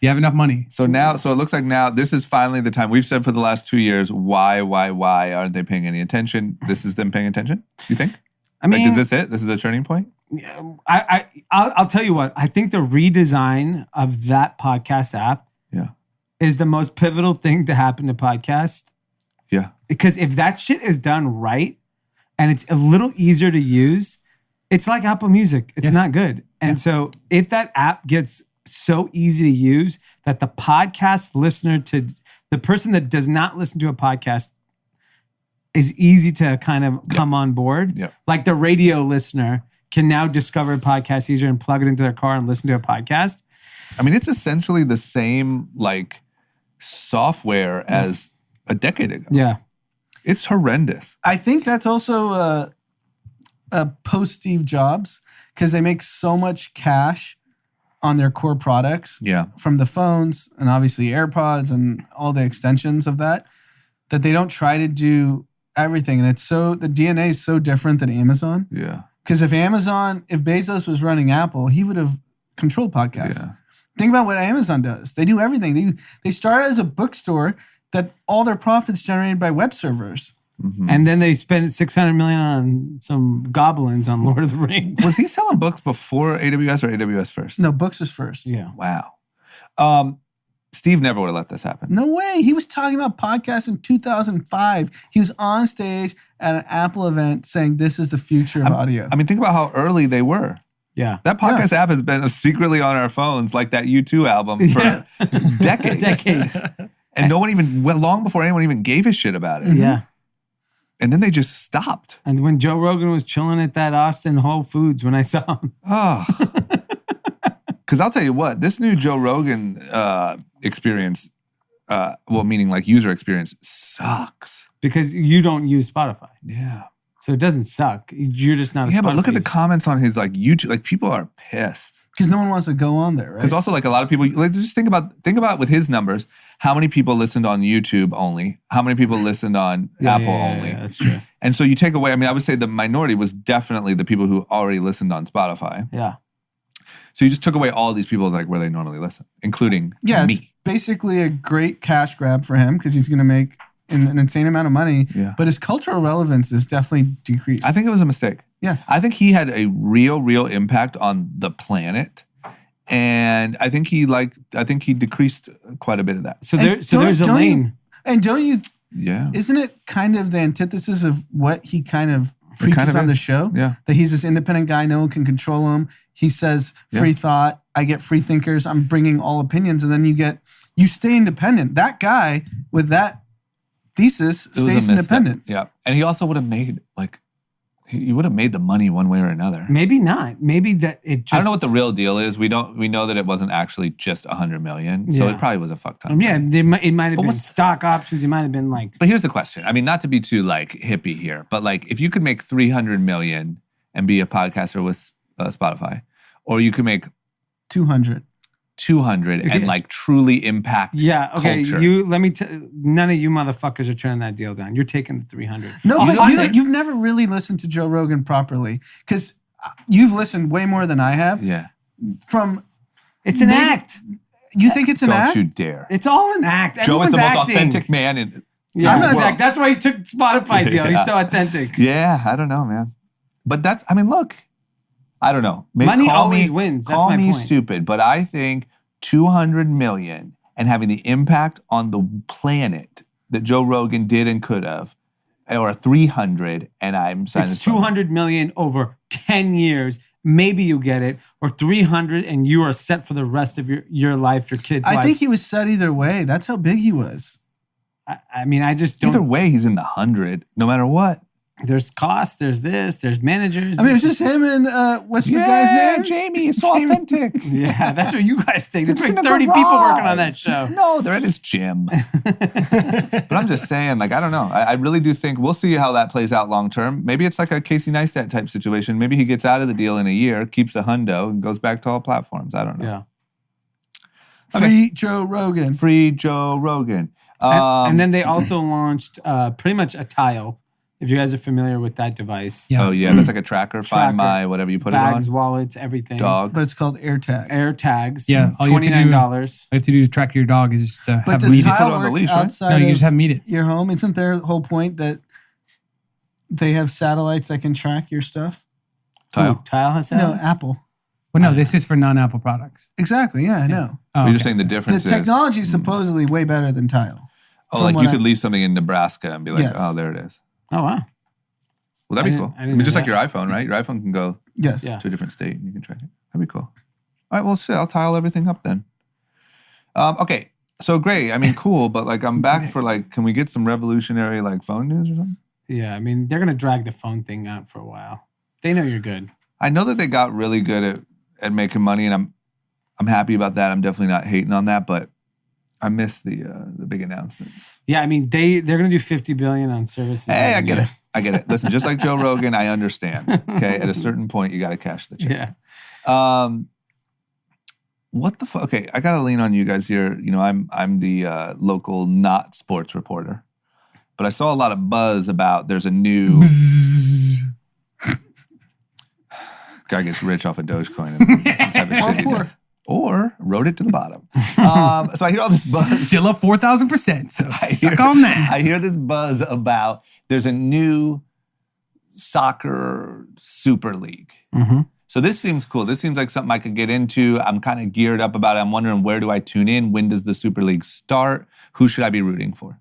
you have enough money. So it looks like now this is finally the time. We've said for the last 2 years, why aren't they paying any attention? This is them paying attention, you think? I mean, is this it? This is the turning point? I'll tell you what. I think the redesign of that podcast app is the most pivotal thing to happen to podcasts. Yeah. Because if that shit is done right and it's a little easier to use, it's like Apple Music. It's not good. And so if that app gets so easy to use that the podcast listener to the person that does not listen to a podcast is easy to kind of come on board. Yep. Like the radio listener can now discover a podcast easier and plug it into their car and listen to a podcast. I mean, it's essentially the same like software as a decade ago. Yeah. It's horrendous. I think that's also a post Steve Jobs because they make so much cash on their core products from the phones and obviously AirPods and all the extensions of that they don't try to do everything. And it's the DNA is so different than Amazon. Yeah. Because if Bezos was running Apple, he would have controlled podcasts. Yeah. Think about what Amazon does. They do everything. They started as a bookstore that all their profits generated by web servers. Mm-hmm. And then they spent $600 million on some goblins on Lord of the Rings. Was he selling books before AWS or AWS first? No, books was first. Yeah. Wow. Steve never would have let this happen. No way. He was talking about podcasts in 2005. He was on stage at an Apple event saying this is the future of audio. I mean, think about how early they were. Yeah. That podcast app has been secretly on our phones like that U2 album for decades. And no one even, long before anyone even gave a shit about it. Yeah. And then they just stopped. And when Joe Rogan was chilling at that Austin Whole Foods when I saw him. Oh. Because I'll tell you what, this new Joe Rogan experience, meaning like user experience, sucks. Because you don't use Spotify. Yeah. So it doesn't suck. You're just not a Yeah, but look at the Spotify comments on his like YouTube. Like people are pissed. Because no one wants to go on there, right? Because also, like, a lot of people, like, just think about with his numbers, how many people listened on YouTube only, how many people listened on Apple only. Yeah, that's true. And so you take away, I mean, I would say the minority was definitely the people who already listened on Spotify. Yeah. So you just took away all these people, like, where they normally listen, including Yeah, me. it's basically a great cash grab for him because he's going to make an insane amount of money. Yeah. But his cultural relevance is definitely decreased. I think it was a mistake. Yes. I think he had a real impact on the planet. And I think he decreased quite a bit of that. So And there's a don't you- lane. And don't you, Yeah. isn't it kind of the antithesis of what he kind of preaches kind of on is. the show? Yeah. That he's this independent guy, no one can control him. He says free thought, I get free thinkers, I'm bringing all opinions. And then you stay independent. That guy with that thesis It was a stays misstep. independent. Yeah. And he also would have made, like, he would have made the money one way or another. Maybe not. Maybe that it just. I don't know what the real deal is. We know that it wasn't actually just 100 million. So Yeah. it probably was a fuck ton. Yeah, it might have been what's- stock options. It might have been like. But here's the question. I mean, not to be too like hippie here, but like if you could make 300 million and be a podcaster with Spotify, or you could make 200. 200 and like truly impact Yeah. Okay. culture. None of you motherfuckers are turning that deal down. You're taking the 300. No, You but know what? you've never really listened to Joe Rogan properly because you've listened way more than I have. Yeah. From It's an act. you think it's an Don't act? you dare. It's all an act. Joe is Everyone's the most acting. authentic man in Yeah, I'm not- exactly. That's why he took Spotify deal. He's so authentic. Yeah, I don't know, man. But that's, I mean, look, I don't know. Maybe Money call always me- wins. That's Call my me point. stupid, but I think 200 million and having the impact on the planet that Joe Rogan did and could have, or 300, and I'm signing It's this phone. 200 million over 10 years. Maybe you get it, or 300, and you are set for the rest of your life, your kids' life. I think he was set either way. That's how big he was. I mean, I just don't. Either way, he's in the 100, no matter what. There's costs. There's this. There's managers. I mean, it was just him and what's the guy's name? Jamie is so authentic. Yeah, that's what you guys think. There's Just in like a 30 people working on garage. that show. No, they're at his gym. But I'm just saying, like, I don't know. I really do think we'll see how that plays out long term. Maybe it's like a Casey Neistat type situation. Maybe he gets out of the deal in a year, keeps a hundo, and goes back to all platforms. I don't know. Yeah. Free Joe Rogan. Free Joe Rogan. And then they also launched pretty much a tile. If you guys are familiar with that device, Yeah. Oh yeah, that's like a tracker. Tracker. Find my whatever you put bags, it on. wallets, everything. Dog. But it's called AirTag. Air tags. Yeah, all you have to do- $29. All you have to do to track your dog is just But have does him eat it. put it Tile on the work leash, right? outside No, you of just have him eat it. your home? Isn't their whole point that they have satellites that can track your stuff? Tile. Ooh, tile has No, satellites? Apple. Well, no, this is for non-Apple products. Exactly. Yeah, I know. Oh, You're okay. just saying the The difference is. technology is supposedly way better than Tile. Oh, from like what you I- could leave something in Nebraska and be like, Yes. oh, there it is. Oh, wow. Well, that'd I be didn't- cool. I I didn't mean, just know like your iPhone, right? Your iPhone can go Yes. Yeah. to a different state and you can track it. That'd be cool. All right, well, shit, I'll tile everything up then. Okay, so great. I mean, cool, but like I'm back for like, can we get some revolutionary like phone news or something? Yeah, I mean, they're going to drag the phone thing out for a while. They know you're good. I know that they got really good at making money, and I'm happy about that. I'm definitely not hating on that, but I missed the big announcement. Yeah, I mean, they're going to do $50 billion on services. Hey, I revenue. get it. I get it. Listen, just like Joe Rogan, I understand. Okay, at a certain point, you got to cash the check. Yeah. What the fuck? Okay, I gotta lean on you guys here. You know, I'm the local not sports reporter, but I saw a lot of buzz about there's a new guy gets rich off of Dogecoin and this type of shit he poor. does. Or wrote it to the bottom. So I hear all this buzz. Still up 4,000%. So I suck hear- on that. I hear this buzz about there's a new soccer super league. Mhm. So this seems cool. This seems like something I could get into. I'm kind of geared up about it. I'm wondering, where do I tune in? When does the Super League start? Who should I be rooting for?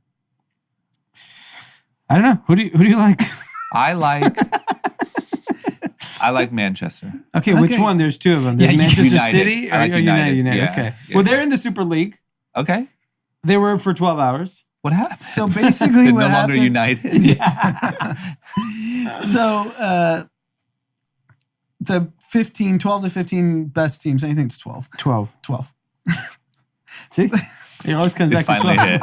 I don't know. Who do you like? I like Manchester. Okay, which Okay. one? There's two of them. There's Yeah, Manchester United. City or I like United. United. Yeah, Okay. yeah. Well, they're in the Super League. Okay. They were for 12 hours. What happened? So basically They're what no longer happened- United. So the 12 to 15 best teams, I think it's 12. 12. 12. See? It always comes It back to finally 12.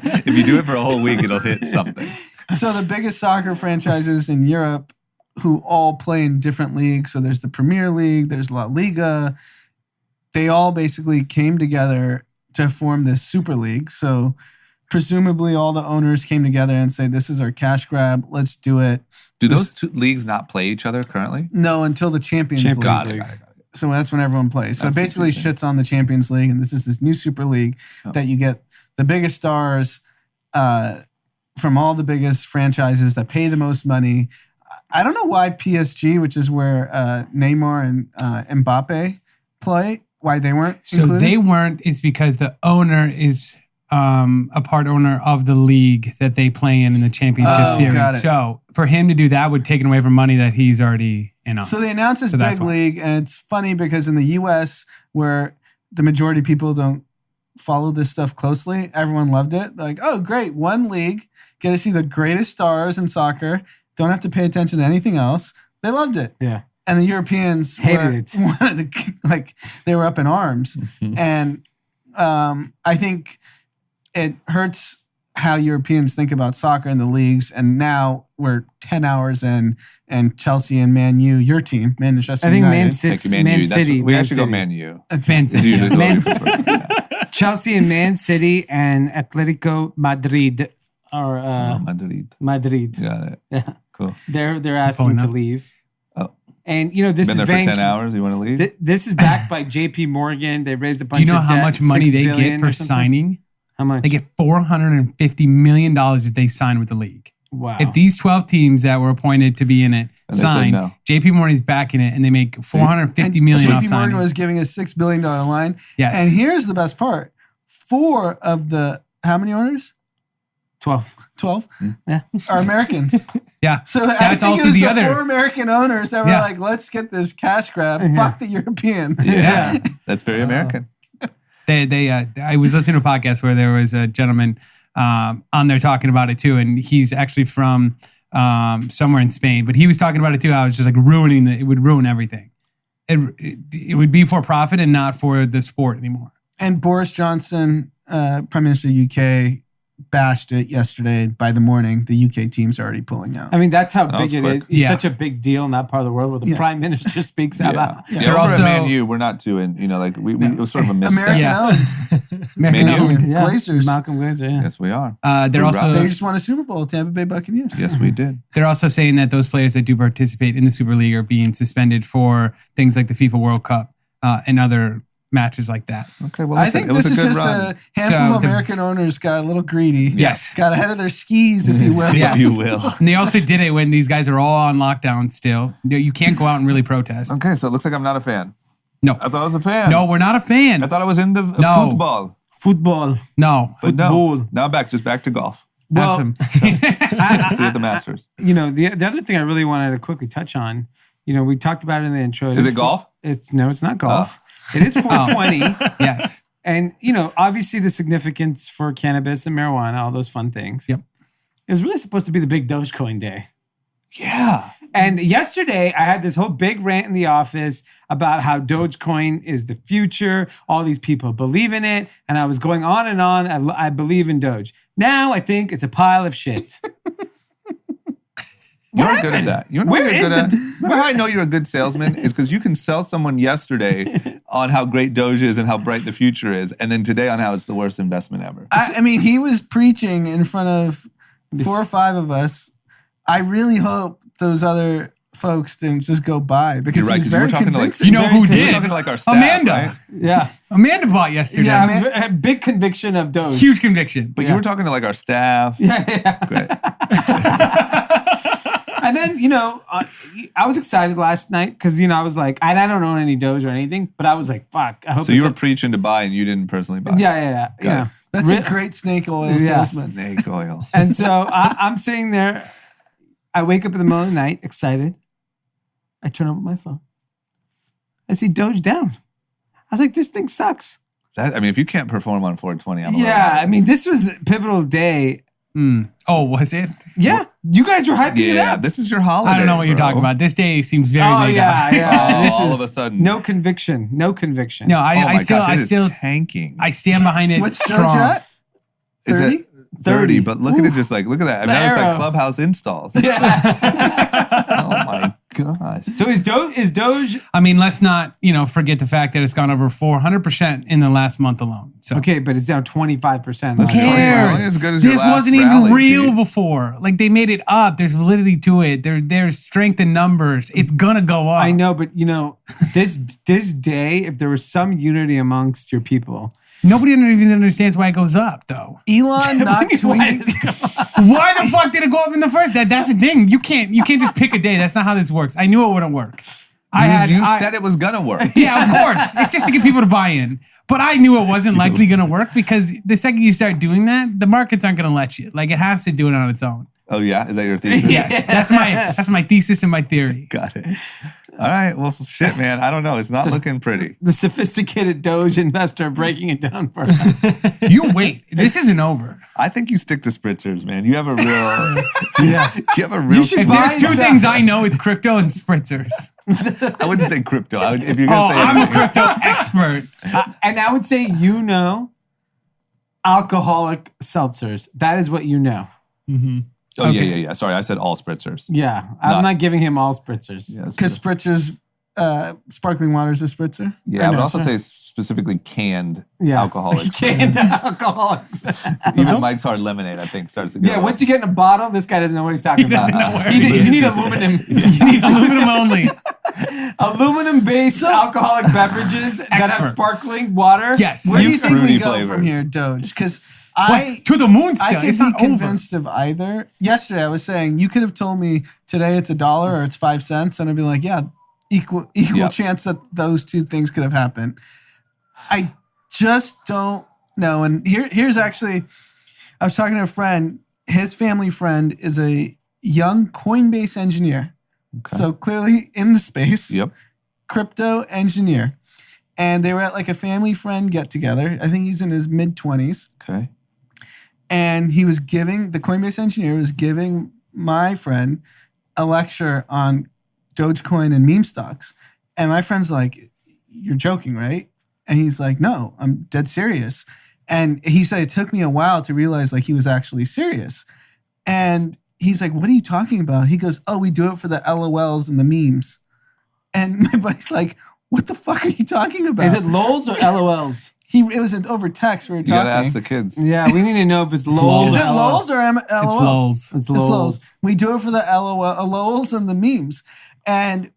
hit. If you do it for a whole week, it'll hit something. So the biggest soccer franchises in Europe who all play in different leagues. So there's the Premier League, there's La Liga, they all basically came together to form this super league. So presumably all the owners came together and said, this is our cash grab. Let's do it. Do those two leagues not play each other currently? No, until the Champions League. Got it. So that's when everyone plays. So That's it basically confusing. shits on the Champions League, and this is this new super league that you get the biggest stars from all the biggest franchises that pay the most money. I don't know why PSG, which is where Neymar and Mbappe play, why they weren't So included. they weren't. It's because the owner is a part owner of the league that they play in the championship got it. series. So for him to do that would take away from money that he's already in on. So they announced this So that's big why. league, and it's funny because in the U.S., where the majority of people don't follow this stuff closely, everyone loved it. Like, oh, great, one league, get to see the greatest stars in soccer, don't have to pay attention to anything else. They loved it. Yeah. And the Europeans Hated it. wanted to, like, they were up in arms. And I think it hurts how Europeans think about soccer in the leagues. And now we're 10 hours in, and Chelsea and Man U, your team, Manchester I think United. Man Thank City. you, Man U. City. We Man actually go City. Man U. Man It's City. usually Man- the one for- Chelsea and Man City and Atletico Madrid are Madrid. Madrid. Got it. Yeah. Cool. They're asking Pulling to up. leave. Oh. And you know this Been is there for banked, 10 hours. You want to leave? This is backed by J.P. Morgan. They raised a bunch. Do you know of how debt, much money $6 they billion get or for something? signing? How much? They get $450 million if they sign with the league. wow. If these 12 teams that were appointed to be in it And they said sign, no. JP Morgan's backing it and they make $450 And million off JP Morgan signing. was giving a $6 billion line. Yes. And here's the best part. 4 of the, how many owners? 12. 12 Yeah. are Americans. Yeah. So I That's think also it was the the other. 4 American owners that were Yeah. like, let's get this cash grab. Fuck the Europeans. Yeah. That's very American. I was listening to a podcast where there was a gentleman on there talking about it too, and he's actually from somewhere in Spain, but he was talking about it too. How it's just like it would ruin everything. It would be for profit and not for the sport anymore. And Boris Johnson, Prime Minister of UK, bashed it yesterday. By the morning, the UK team's already pulling out. I mean, that's how was big it quick. is. It's Yeah. such a big deal in that part of the world where the Yeah. prime minister speaks out loud. Yeah, They're over also- at Man U, we're not doing, like we it was sort of a misstep. American Yeah. owned. Man U. Yeah. Glazers. Malcolm Glazer, yeah. Yes, we are. They're We also They just won a Super Bowl, Tampa Bay Buccaneers. Yes, we did. They're also saying that those players that do participate in the Super League are being suspended for things like the FIFA World Cup and other matches like that. Okay, well, I listen, think it was this a is good just run, a handful So of the- American owners got a little greedy. Yes. Got ahead of their skis, if you will. Yeah. if you will. And they also did it when these guys are all on lockdown still. You can't go out and really protest. Okay, so it looks like I'm not a fan. No. I thought I was a fan. No, we're not a fan. I thought I was into No. football. Football. No. But no, Football. now back to golf. Well, Awesome. See you at the Masters. You know, the other thing I really wanted to quickly touch on, you know, we talked about it in the intro. Is it golf? It's not golf. It is 420. Yes. And, you know, obviously the significance for cannabis and marijuana, all those fun things. Yep. It was really supposed to be the big Dogecoin day. Yeah. And yesterday I had this whole big rant in the office about how Dogecoin is the future. All these people believe in it. And I was going on and on. I believe in Doge. Now I think it's a pile of shit. You're What good at happened? that. You know Where you're is good at. the- Remember how I know you're a good salesman is because you can sell someone yesterday on how great Doge is and how bright the future is, and then today on how it's the worst investment ever. I mean, he was preaching in front of 4 or 5 of us. I really hope those other folks didn't just go by because You're he right, was 'cause you were very talking to, like, convincing. You know who We're did? talking to like our staff, Amanda. right? Yeah. Amanda bought yesterday. Yeah. man. A big conviction of Doge. Huge conviction. But you were talking to like our staff. Yeah, yeah. Great. And then, you know, I was excited last night because, you know, I was like, I don't own any Doge or anything, but I was like, fuck. I hope So it you were does- preaching to buy and you didn't personally buy. Yeah. You Got know. it. That's Re- a great snake oil Yeah. salesman. Snake oil. And so I'm sitting there. I wake up in the middle of the night, excited. I turn over my phone. I see Doge down. I was like, this thing sucks. I mean, if you can't perform on 420, I'm a little Yeah. worried. I mean, this was a pivotal day. Oh, was it? Yeah. You guys were hyping it Yeah, up. this is your holiday. I don't know what you're bro. talking about. This day seems very Oh, laid yeah. out. Yeah. Oh, This all is of a sudden. No conviction. No conviction. No, Oh I my still, gosh, I it is still, tanking. I stand behind it What's Doge strong. at? It's 30? at 30, but look at it just like, look at that. I mean, The now it's like arrow. Clubhouse installs. Yeah. Oh my gosh. So is Doge I mean, let's not, forget the fact that it's gone over 400% in the last month alone. So okay? But it's down 25%. who cares? Only as good as your This last wasn't even rally, real Pete. before. Like, they made it up. There's validity to it. There's strength in numbers. It's gonna go up. I know, but this day, if there was some unity amongst your people, Nobody even understands why it goes up, though. Elon not tweeting. Why the fuck did it go up in the first? That's the thing. You can't just pick a day. That's not how this works. I knew it wouldn't work. You said it was gonna work. Yeah, of course. It's just to get people to buy in. But I knew it wasn't likely going to work because the second you start doing that, the markets aren't going to let you. Like, it has to do it on its own. Oh yeah, is that your thesis? Yes, that's my thesis and my theory. Got it. All right. Well, shit, man. I don't know. It's not looking pretty. the sophisticated Doge investor breaking it down for us. You wait. This isn't over. I think you stick to spritzers, man. You have a real. You have a real. should If buy there's two things I know, it's crypto and spritzers. I wouldn't say crypto. If you're gonna say, I'm a crypto expert. And I would say alcoholic seltzers. That is what you know. Oh yeah. Sorry, I said all spritzers. Yeah, I'm not giving him all spritzers. Yeah, Because spritzers, sparkling water is a spritzer. yeah, I would also say specifically canned alcoholic. Canned alcoholics. Even Mike's Hard Lemonade, I think, starts to go. Yeah, once you get in a bottle, this guy doesn't know what he's talking about. You need aluminum. He needs aluminum only. Aluminum-based alcoholic beverages that have sparkling water. Yes. Where do you think we fruity go flavors. from here, Doge? Because To the moon still. I can It's be not over. convinced of either. Yesterday, I was saying you could have told me today it's $1 or it's 5 cents, and I'd be like, yeah, equal chance that those two things could have happened. I just don't know. And here's actually, I was talking to a friend. His family friend is a young Coinbase engineer. Okay. So clearly in the space. Yep. Crypto engineer. And they were at like a family friend get together. I think he's in his mid-20s. Okay. And he was giving, the Coinbase engineer was giving my friend a lecture on Dogecoin and meme stocks. And my friend's like, you're joking, right? And he's like, no, I'm dead serious. And he said it took me a while to realize like he was actually serious. And he's like, what are you talking about? He goes, oh, we do it for the LOLs and the memes. And my buddy's like, what the fuck are you talking about? Is it LOLs or LOLs? It was over text. We were You talking. gotta ask the kids. Yeah, we need to know if it's LOLs. Is it or LOLs or LOLs? It's LOLs. It's LOLs. We do it for the LOLs and the memes. And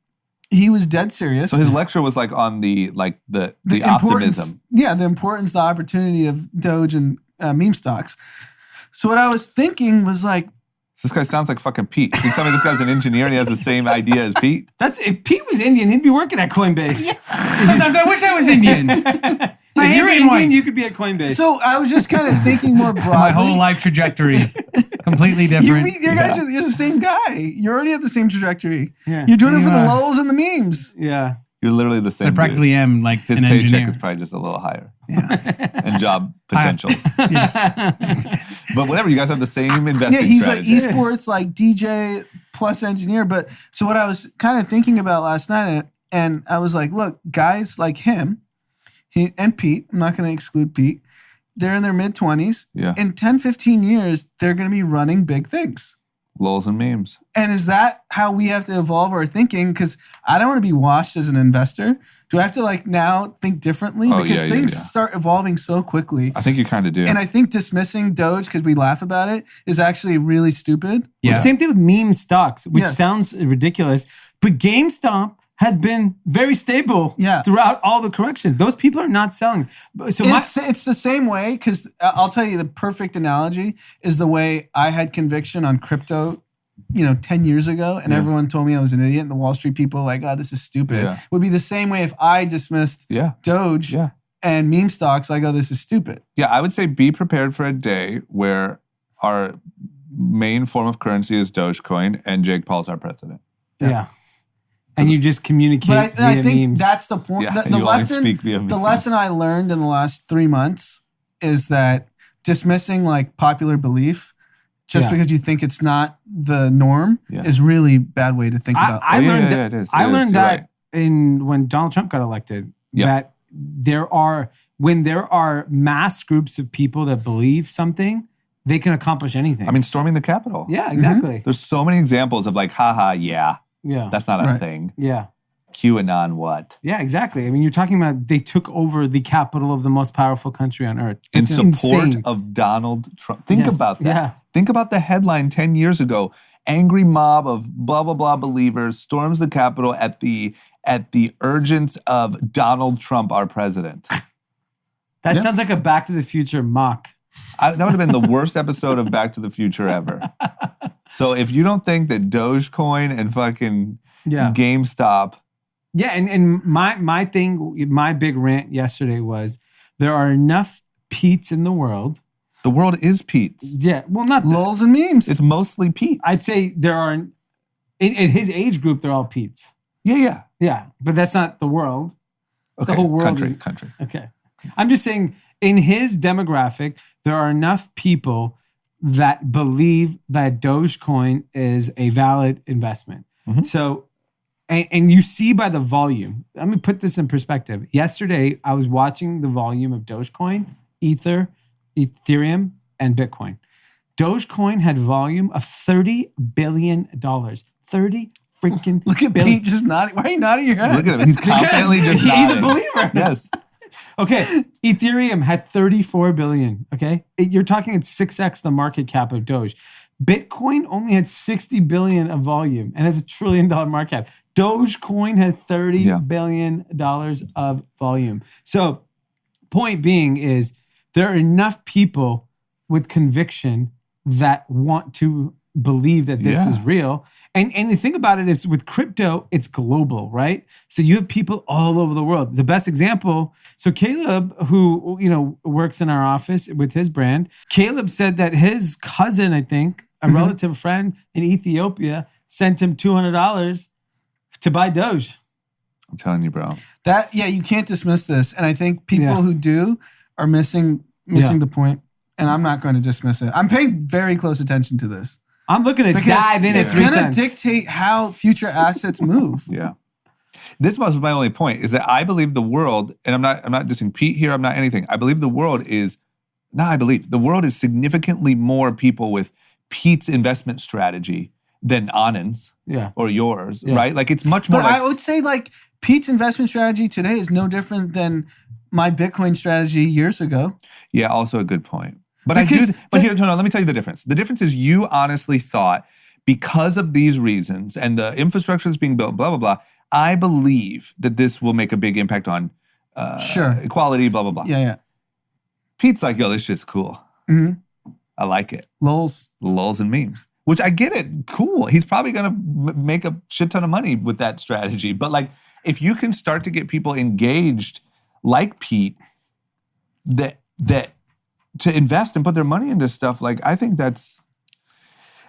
he was dead serious. So his lecture was like on the importance, optimism. Yeah, the importance, the opportunity of Doge and meme stocks. So what I was thinking was like, This guy sounds like fucking Pete. Can you tell me this guy's an engineer and he has the same idea as Pete? If Pete was Indian, he'd be working at Coinbase. Sometimes I wish I was Indian. If you're Indian Indian, white. you could be at Coinbase. so I was just kind of thinking more broadly. My whole life trajectory. Completely different. You're the same guy. You're already at the same trajectory. Yeah. You're doing it for the Yeah. LOLs and the memes. yeah. You're literally the same. I practically am like His an paycheck engineer. is probably just a little higher. Yeah. And job potentials. Yes. But whatever, you guys have the same investing Yeah, he's strategy. like esports, like DJ plus engineer. But so what I was kind of thinking about last night, and I was like, look, guys like him, and Pete, I'm not going to exclude Pete, they're in their mid-20s. Yeah. In 10, 15 years, they're going to be running big things. Lols and memes. And is that how we have to evolve our thinking? Because I don't want to be washed as an investor. Do I have to like now think differently? Oh, Because yeah, things yeah. start evolving so quickly. I think you kind of do. And I think dismissing Doge because we laugh about it is actually really stupid. Yeah. Same thing with meme stocks, which Yes. sounds ridiculous. But GameStop has been very stable throughout all the correction. Those people are not selling. So It's the same way because I'll tell you the perfect analogy is the way I had conviction on crypto 10 years ago, and everyone told me I was an idiot, and the Wall Street people were like, oh, this is stupid. Yeah. Would be the same way if I dismissed Doge and meme stocks, I go, this is stupid. Yeah, I would say be prepared for a day where our main form of currency is Dogecoin and Jake Paul's our president. yeah. And you just communicate But I via think memes. that's the point. Yeah, The you only lesson, speak via the memes. lesson I learned in the last 3 months is that dismissing like popular belief just because you think it's not the norm is really bad way to think about. I learned that. it is. I It is. learned You're that right. when Donald Trump got elected. Yeah. That when there are mass groups of people that believe something, they can accomplish anything. I mean, storming the Capitol. yeah, exactly. There's so many examples of like, haha, yeah. Yeah. That's not a Right. thing. Yeah. QAnon what? Yeah, exactly. I mean, you're talking about they took over the capital of the most powerful country on earth. In It's support insane. of Donald Trump. Think Yes. about that. Yeah. Think about the headline 10 years ago. Angry mob of blah, blah, blah believers storms the Capitol at the urgence of Donald Trump, our president. That Yeah. sounds like a Back to the Future mock. That would have been the worst episode of Back to the Future ever. So if you don't think that Dogecoin and fucking Yeah. GameStop. Yeah, and my big rant yesterday was there are enough Pete's in the world. The world is Pete's. Yeah, well, not Lols and memes. It's mostly Pete's. I'd say there are in his age group they're all Pete's. Yeah. Yeah, but that's not the world. Okay. whole world country. is- Okay, I'm just saying in his demographic there are enough people that believe that Dogecoin is a valid investment. Mhm. So. And you see by the volume. Let me put this in perspective. Yesterday, I was watching the volume of Dogecoin, Ethereum, and Bitcoin. Dogecoin had volume of $30 billion. 30 freaking Look at billion. Pete just nodding. Why are you nodding your head? Look at him. He's confidently just He's a nodding. believer. Yes. Okay, Ethereum had 34 billion. Okay, you're talking at 6x the market cap of Doge. Bitcoin only had 60 billion of volume and has $1 trillion market cap. Dogecoin had $30 billion of volume. So, point being is there are enough people with conviction that want to believe that this is real. And the thing about it is with crypto, it's global, right? So you have people all over the world. The best example, so Caleb, who works in our office with his brand, Caleb said that his cousin, I think, a relative friend in Ethiopia, sent him $200 to buy Doge. I'm telling you, bro. You can't dismiss this. And I think people Yeah. who do are missing Yeah. the point. And I'm not going to dismiss it. I'm paying very close attention to this. I'm looking to dive in. It's at going to 3 cents. dictate how future assets move. Yeah. This was my only point, is that I believe the world, and I'm not dissing Pete here, I'm not anything. I believe the world is significantly more people with Pete's investment strategy than Anand's or yours, right? Like it's much more But I would say like Pete's investment strategy today is no different than my Bitcoin strategy years ago. Yeah, also a good point. But Because here, no, let me tell you the difference. The difference is you honestly thought because of these reasons and the infrastructure that's being built, blah, blah, blah, I believe that this will make a big impact on equality, blah, blah, blah. Yeah. Pete's like, yo, this shit's cool. Mhm. I like it. Lols. Lulz and memes, which I get it. Cool. He's probably going to make a shit ton of money with that strategy. But like, if you can start to get people engaged like Pete that to invest and put their money into stuff, like I think that's,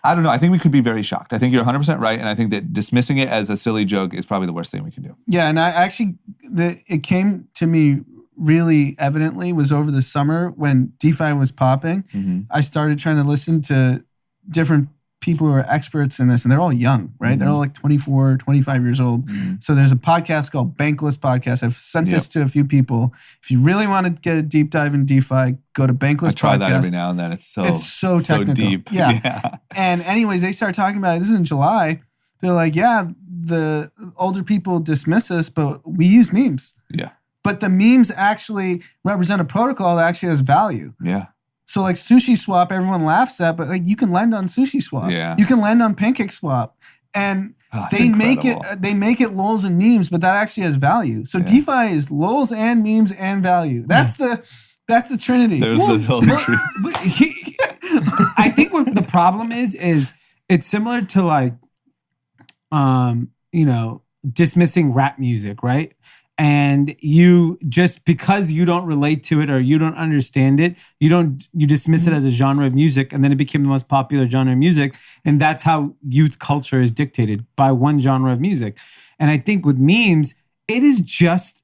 I don't know. I think we could be very shocked. I think you're 100% right. And I think that dismissing it as a silly joke is probably the worst thing we can do. Yeah, and I actually, it came to me really evidently was over the summer when DeFi was popping. Mm-hmm. I started trying to listen to different people who are experts in this, and they're all young, right? Mm-hmm. They're all like 24, 25 years old. Mm-hmm. So there's a podcast called Bankless Podcast. I've sent this to a few people. If you really want to get a deep dive in DeFi, go to Bankless I try Podcast. that every now and then. It's so technical. deep. Yeah. And anyways, they started talking about it. This is in July. They're like, yeah, the older people dismiss us, but we use memes. Yeah. But the memes actually represent a protocol that actually has value. Yeah. So like Sushi Swap, everyone laughs at, but like you can lend on Sushi Swap. Yeah. You can lend on Pancake Swap. And they make it lols and memes, but that actually has value. So DeFi is lols and memes and value. That's the trinity. There's the whole tree. I think what the problem is it's similar to like, dismissing rap music, right? And you just because you don't relate to it or you don't understand it, you dismiss it as a genre of music, and then it became the most popular genre of music. And that's how youth culture is dictated by one genre of music. And I think with memes, it is just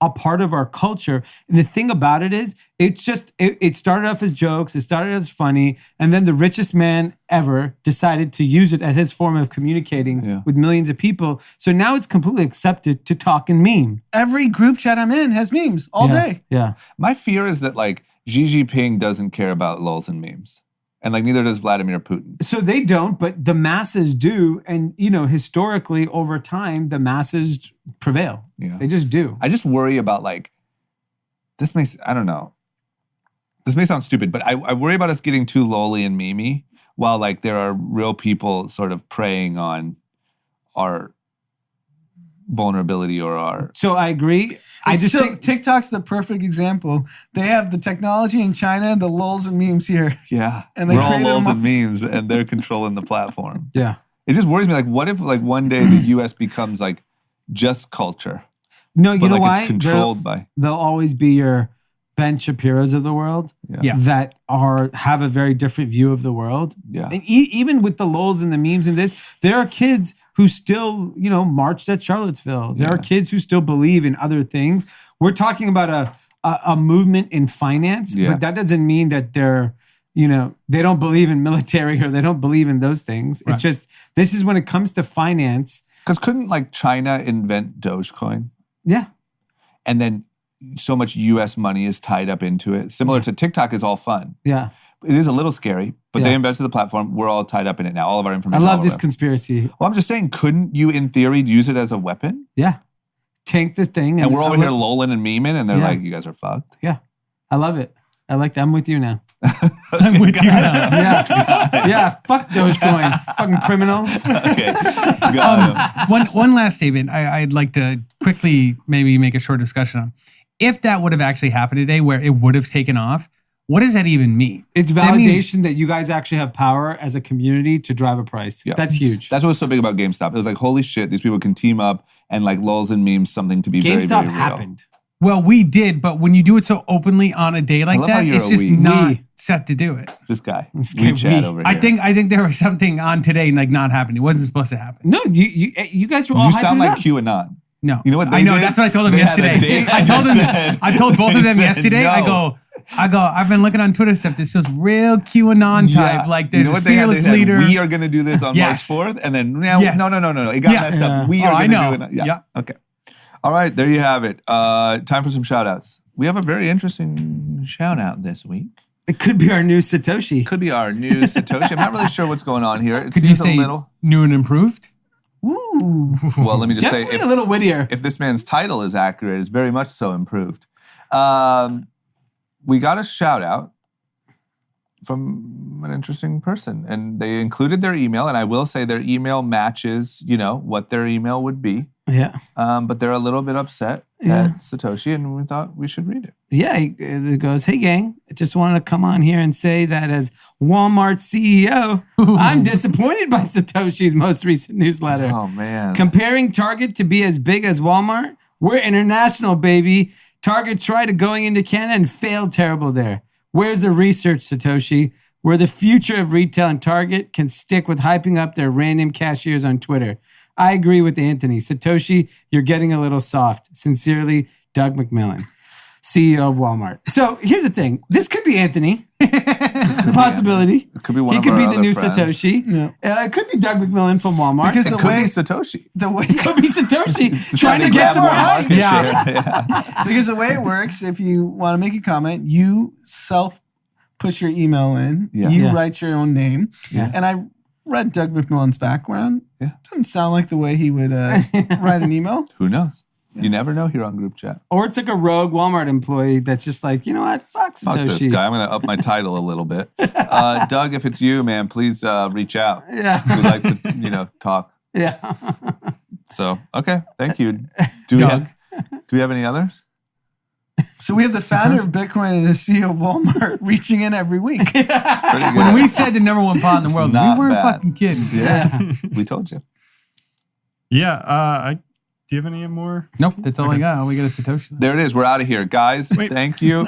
a part of our culture. And the thing about it is, it started off as jokes, it started as funny, and then the richest man ever decided to use it as his form of communicating with millions of people. So now it's completely accepted to talk and meme. Every group chat I'm in has memes all day. Yeah. My fear is that like Xi Jinping doesn't care about lulz and memes. And like neither does Vladimir Putin. So they don't, but the masses do. And, historically over time, the masses prevail. Yeah. They just do. I just worry about like, I don't know. This may sound stupid, but I worry about us getting too lowly and memey while like there are real people sort of preying on our vulnerability or our... So I agree. I just think TikTok's the perfect example. They have the technology in China, the lulz and memes here. Yeah. And they we're all created lulz them and memes and they're controlling the platform. Yeah. It just worries me. Like, what if like one day the US becomes like just culture? No, you But know like why? it's controlled by... They'll always be your Ben Shapiro's of the world Yeah. that have a very different view of the world. Yeah. And even with the lulz and the memes and this, there are kids who still, marched at Charlottesville. There are kids who still believe in other things. We're talking about a movement in finance, but that doesn't mean that they're, they don't believe in military or they don't believe in those things. Right. It's just, this is when it comes to finance. Because couldn't like China invent Dogecoin? Yeah. And then so much US money is tied up into it. Similar to TikTok is all fun. Yeah. It is a little scary, but they Yeah. invented the platform. We're all tied up in it now. All of our I information. love all this over. conspiracy. Well, I'm just saying, couldn't you, in theory, use it as a weapon? Yeah. Tank this thing. And we're over here lolling and memeing, and they're Yeah. like, you guys are fucked. Yeah. I love it. I like that. I'm with you now. I'm with you now. Yeah. Yeah. Fuck Dogecoin. Fucking criminals. Okay. Got him. One last statement I'd like to quickly maybe make a short discussion on. If that would have actually happened today where it would have taken off, what does that even mean? It's That means- validation that you guys actually have power as a community to drive a price. Yeah. That's huge. That's what was so big about GameStop. It was like, holy shit, these people can team up and like lulz and memes something to be very, GameStop very real. happened. Well, we did, but when you do it so openly on a day like love how that, you're it's a just we. not We. set to do it. This guy. This guy, WeChat we. over here. I think there was something on today like not happening. It wasn't supposed to happen. No, you guys were all You hyping sound it like up. QAnon. No, You know what I they know. did? That's what I told them They had a yesterday. date I told them. and I told both of them said yesterday. no. I go. I've been looking on Twitter stuff. This feels real QAnon type. Like you there's know a what they had? fearless They said, leader. we are going to do this on Yes. March 4th. And then, Yes. no. It got Yeah. messed Yeah. up. We Oh, are I going know. to do it. Yeah. Yeah. Okay. All right. There you have it. Time for some shout outs. We have a very interesting shout out this week. It could be our new Satoshi. Could be our new Satoshi. I'm not really sure what's going on here. It Could you seems say a little. new and improved? Ooh. Well, let me just say, Definitely a little wittier. if this man's title is accurate, it's very much so improved. We got a shout out from an interesting person, and they included their email, and I will say their email matches, what their email would be. Yeah. But they're a little bit upset at Satoshi, and we thought we should read it. Yeah, it goes, hey gang, I just wanted to come on here and say that as Walmart CEO, I'm disappointed by Satoshi's most recent newsletter. Oh, man. Comparing Target to be as big as Walmart, we're international, baby. Target tried going into Canada and failed terrible there. Where's the research, Satoshi? Where the future of retail and Target can stick with hyping up their random cashiers on Twitter. I agree with Anthony. Satoshi, you're getting a little soft. Sincerely, Doug McMillan, CEO of Walmart. So here's the thing. This could be Anthony. Possibility. It could be one He of could our be the other new friends. Satoshi. Yeah. It could be Doug McMillan from Walmart. Because It the could way be Satoshi. the way it could be Satoshi trying to grab get some more more market Yeah. share. Yeah. because the way it works, if you want to make a comment, you push your email in. Yeah. You Yeah. write your own name. Yeah. And I read Doug McMillan's background. Yeah. Doesn't sound like the way he would write an email. Who knows? You never know here on group chat. Or it's like a rogue Walmart employee that's just like, you know what? Fuck Satoshi. Fuck this guy. I'm going to up my title a little bit. Doug, if it's you, man, please reach out. Yeah. We'd like to, talk. Yeah. So, okay. Thank you. Do we have any others? So we have the founder of Bitcoin and the CEO of Walmart reaching in every week. Pretty good. When we said the number one pod in the world, we not weren't bad. fucking kidding. Yeah. We told you. Yeah. Do you have any more? Nope, that's all I got. We got a Satoshi. There it is. We're out of here. Guys, thank you.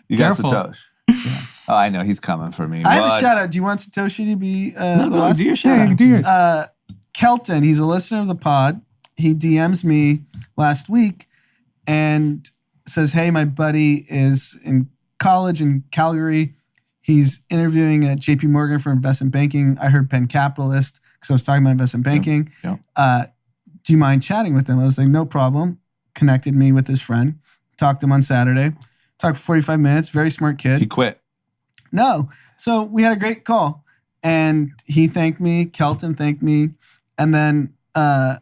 You got Careful. Satoshi. Oh, I know. He's coming for me. I have a What? shout out. Do you want Satoshi to be No, the go last? do your shout Yeah, out. do yours. Kelton, he's a listener of the pod. He DMs me last week and says, hey, my buddy is in college in Calgary. He's interviewing at JP Morgan for investment banking. I heard Penn Capitalist because I was talking about investment banking. Yeah. Do you mind chatting with him? I was like, no problem. Connected me with his friend. Talked to him on Saturday. Talked for 45 minutes. Very smart kid. He quit. No, So we had a great call, and he thanked me. Kelton thanked me, and then I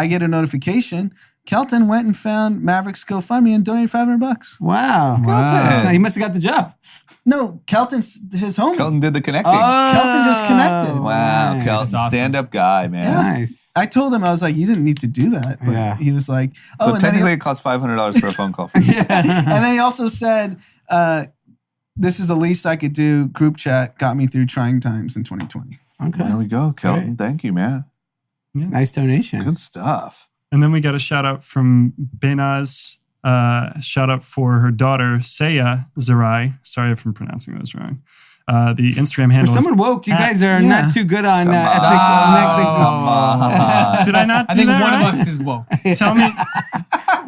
get a notification. Kelton went and found Maverick's GoFundMe and donated $500. Wow. Kelton. He must have got the job. No, Kelton's his homie. Kelton did the connecting. Kelton just connected. Wow, Nice. Kelton, Awesome. stand-up guy, man. Nice. I told him, I was like, you didn't need to do that. But Yeah. he was like, So and technically, it costs $500 for a phone call. and then he also said, this is the least I could do. Group chat got me through trying times in 2020. Okay. There we go, Kelton. Great. Thank you, man. Nice donation. Good stuff. And then we got a shout out from Benaz. Shout out for her daughter, Saya Zerai. Sorry if I'm pronouncing those wrong. The Instagram For handle someone is woke, you guys are Yeah. not too good on Come ethnic. Come on. Did I not do I think that one right? of us is woke. Tell me,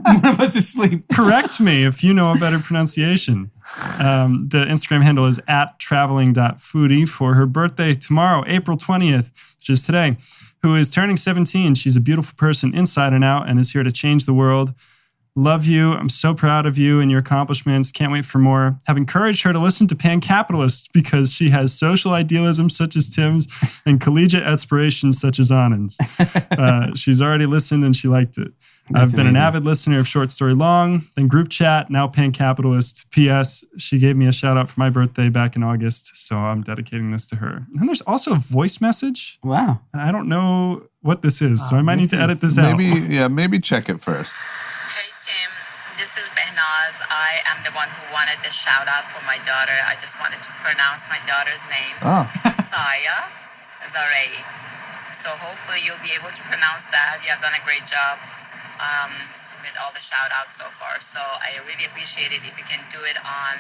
One of us is asleep. correct me if you know a better pronunciation. The Instagram handle is @traveling.foodie for her birthday tomorrow, April 20th, which is today, who is turning 17. She's a beautiful person inside and out and is here to change the world. Love you. I'm so proud of you and your accomplishments. Can't wait for more. Have encouraged her to listen to Pan-Capitalists because she has social idealism such as Tim's and collegiate aspirations such as Anand's. She's already listened and she liked it. I've been an amazing. avid listener of Short Story Long, then Group Chat, now Pan-Capitalist. P.S. She gave me a shout out for my birthday back in August, so I'm dedicating this to her. And there's also a voice message. Wow. I don't know what this is, so I might need to edit this out. Maybe check it first. Hey Tim, this is Behnaz. I am the one who wanted the shout out for my daughter. I just wanted to pronounce my daughter's name. Oh. Saya Zarei. So hopefully you'll be able to pronounce that. You have done a great job with all the shout outs so far. So I really appreciate it. If you can do it on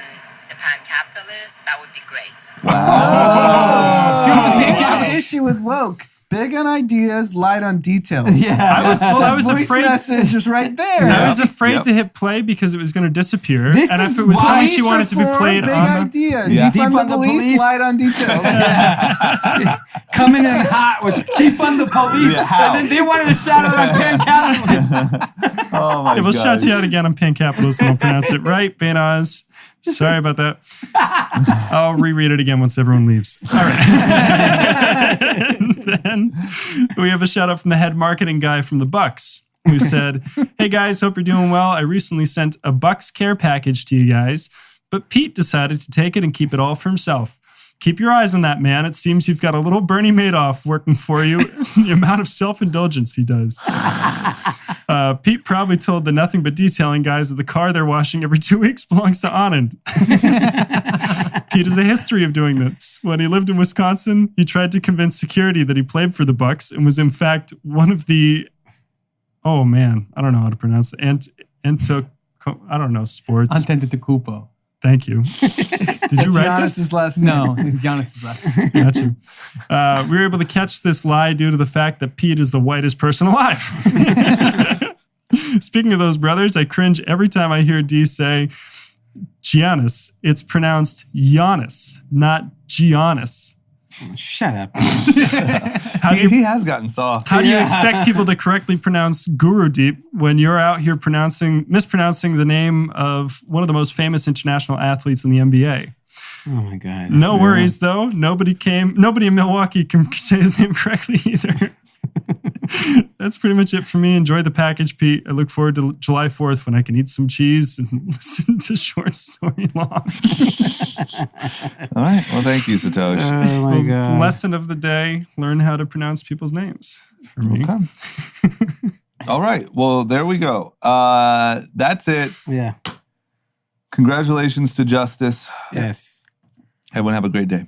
the Pan-Capitalist, that would be great. I have an issue with woke. Big on ideas, light on details. Yeah. I was Voice afraid. message is right there. I was afraid Yep. to hit play because it was going to disappear. This and is if it was why something she wanted to be Reform, played big on, idea. Yeah. Defund the police, light on details. Coming in hot with defund the police. Yeah, how? And then they wanted to shout out on Pan-Capitalists. Oh my we'll God. shout you out again on Pan-Capitalist and I'll pronounce it right. Benaz. Sorry about that. I'll reread it again once everyone leaves. All right. And then we have a shout out from the head marketing guy from the Bucks who said, "Hey guys, hope you're doing well. I recently sent a Bucks care package to you guys, but Pete decided to take it and keep it all for himself. Keep your eyes on that man. It seems you've got a little Bernie Madoff working for you. The amount of self-indulgence he does." Pete probably told the nothing but detailing guys that the car they're washing every 2 weeks belongs to Anand. Pete has a history of doing this. When he lived in Wisconsin, he tried to convince security that he played for the Bucks and was in fact one of the, oh man, I don't know how to pronounce it. I don't know, sports. Antetokounmpo. Thank you. Did you write this? Giannis's last name. No, it's Giannis' last name. Got you. We were able to catch this lie due to the fact that Pete is the whitest person alive. Speaking of those brothers, I cringe every time I hear Dee say Giannis. It's pronounced Giannis, not Giannis. Shut up. He has gotten soft. How do you expect people to correctly pronounce Guru Deep when you're out here mispronouncing the name of one of the most famous international athletes in the NBA? Oh my God. No worries though. Nobody in Milwaukee can say his name correctly either. That's pretty much it for me. Enjoy the package, Pete. I look forward to July 4th when I can eat some cheese and listen to Short Story Long. All right. Well, thank you, Satosh. Oh my God. Lesson of the day, learn how to pronounce people's names for me. Okay. All right. Well, there we go. That's it. Yeah. Congratulations to Justice. Yes. Everyone have a great day.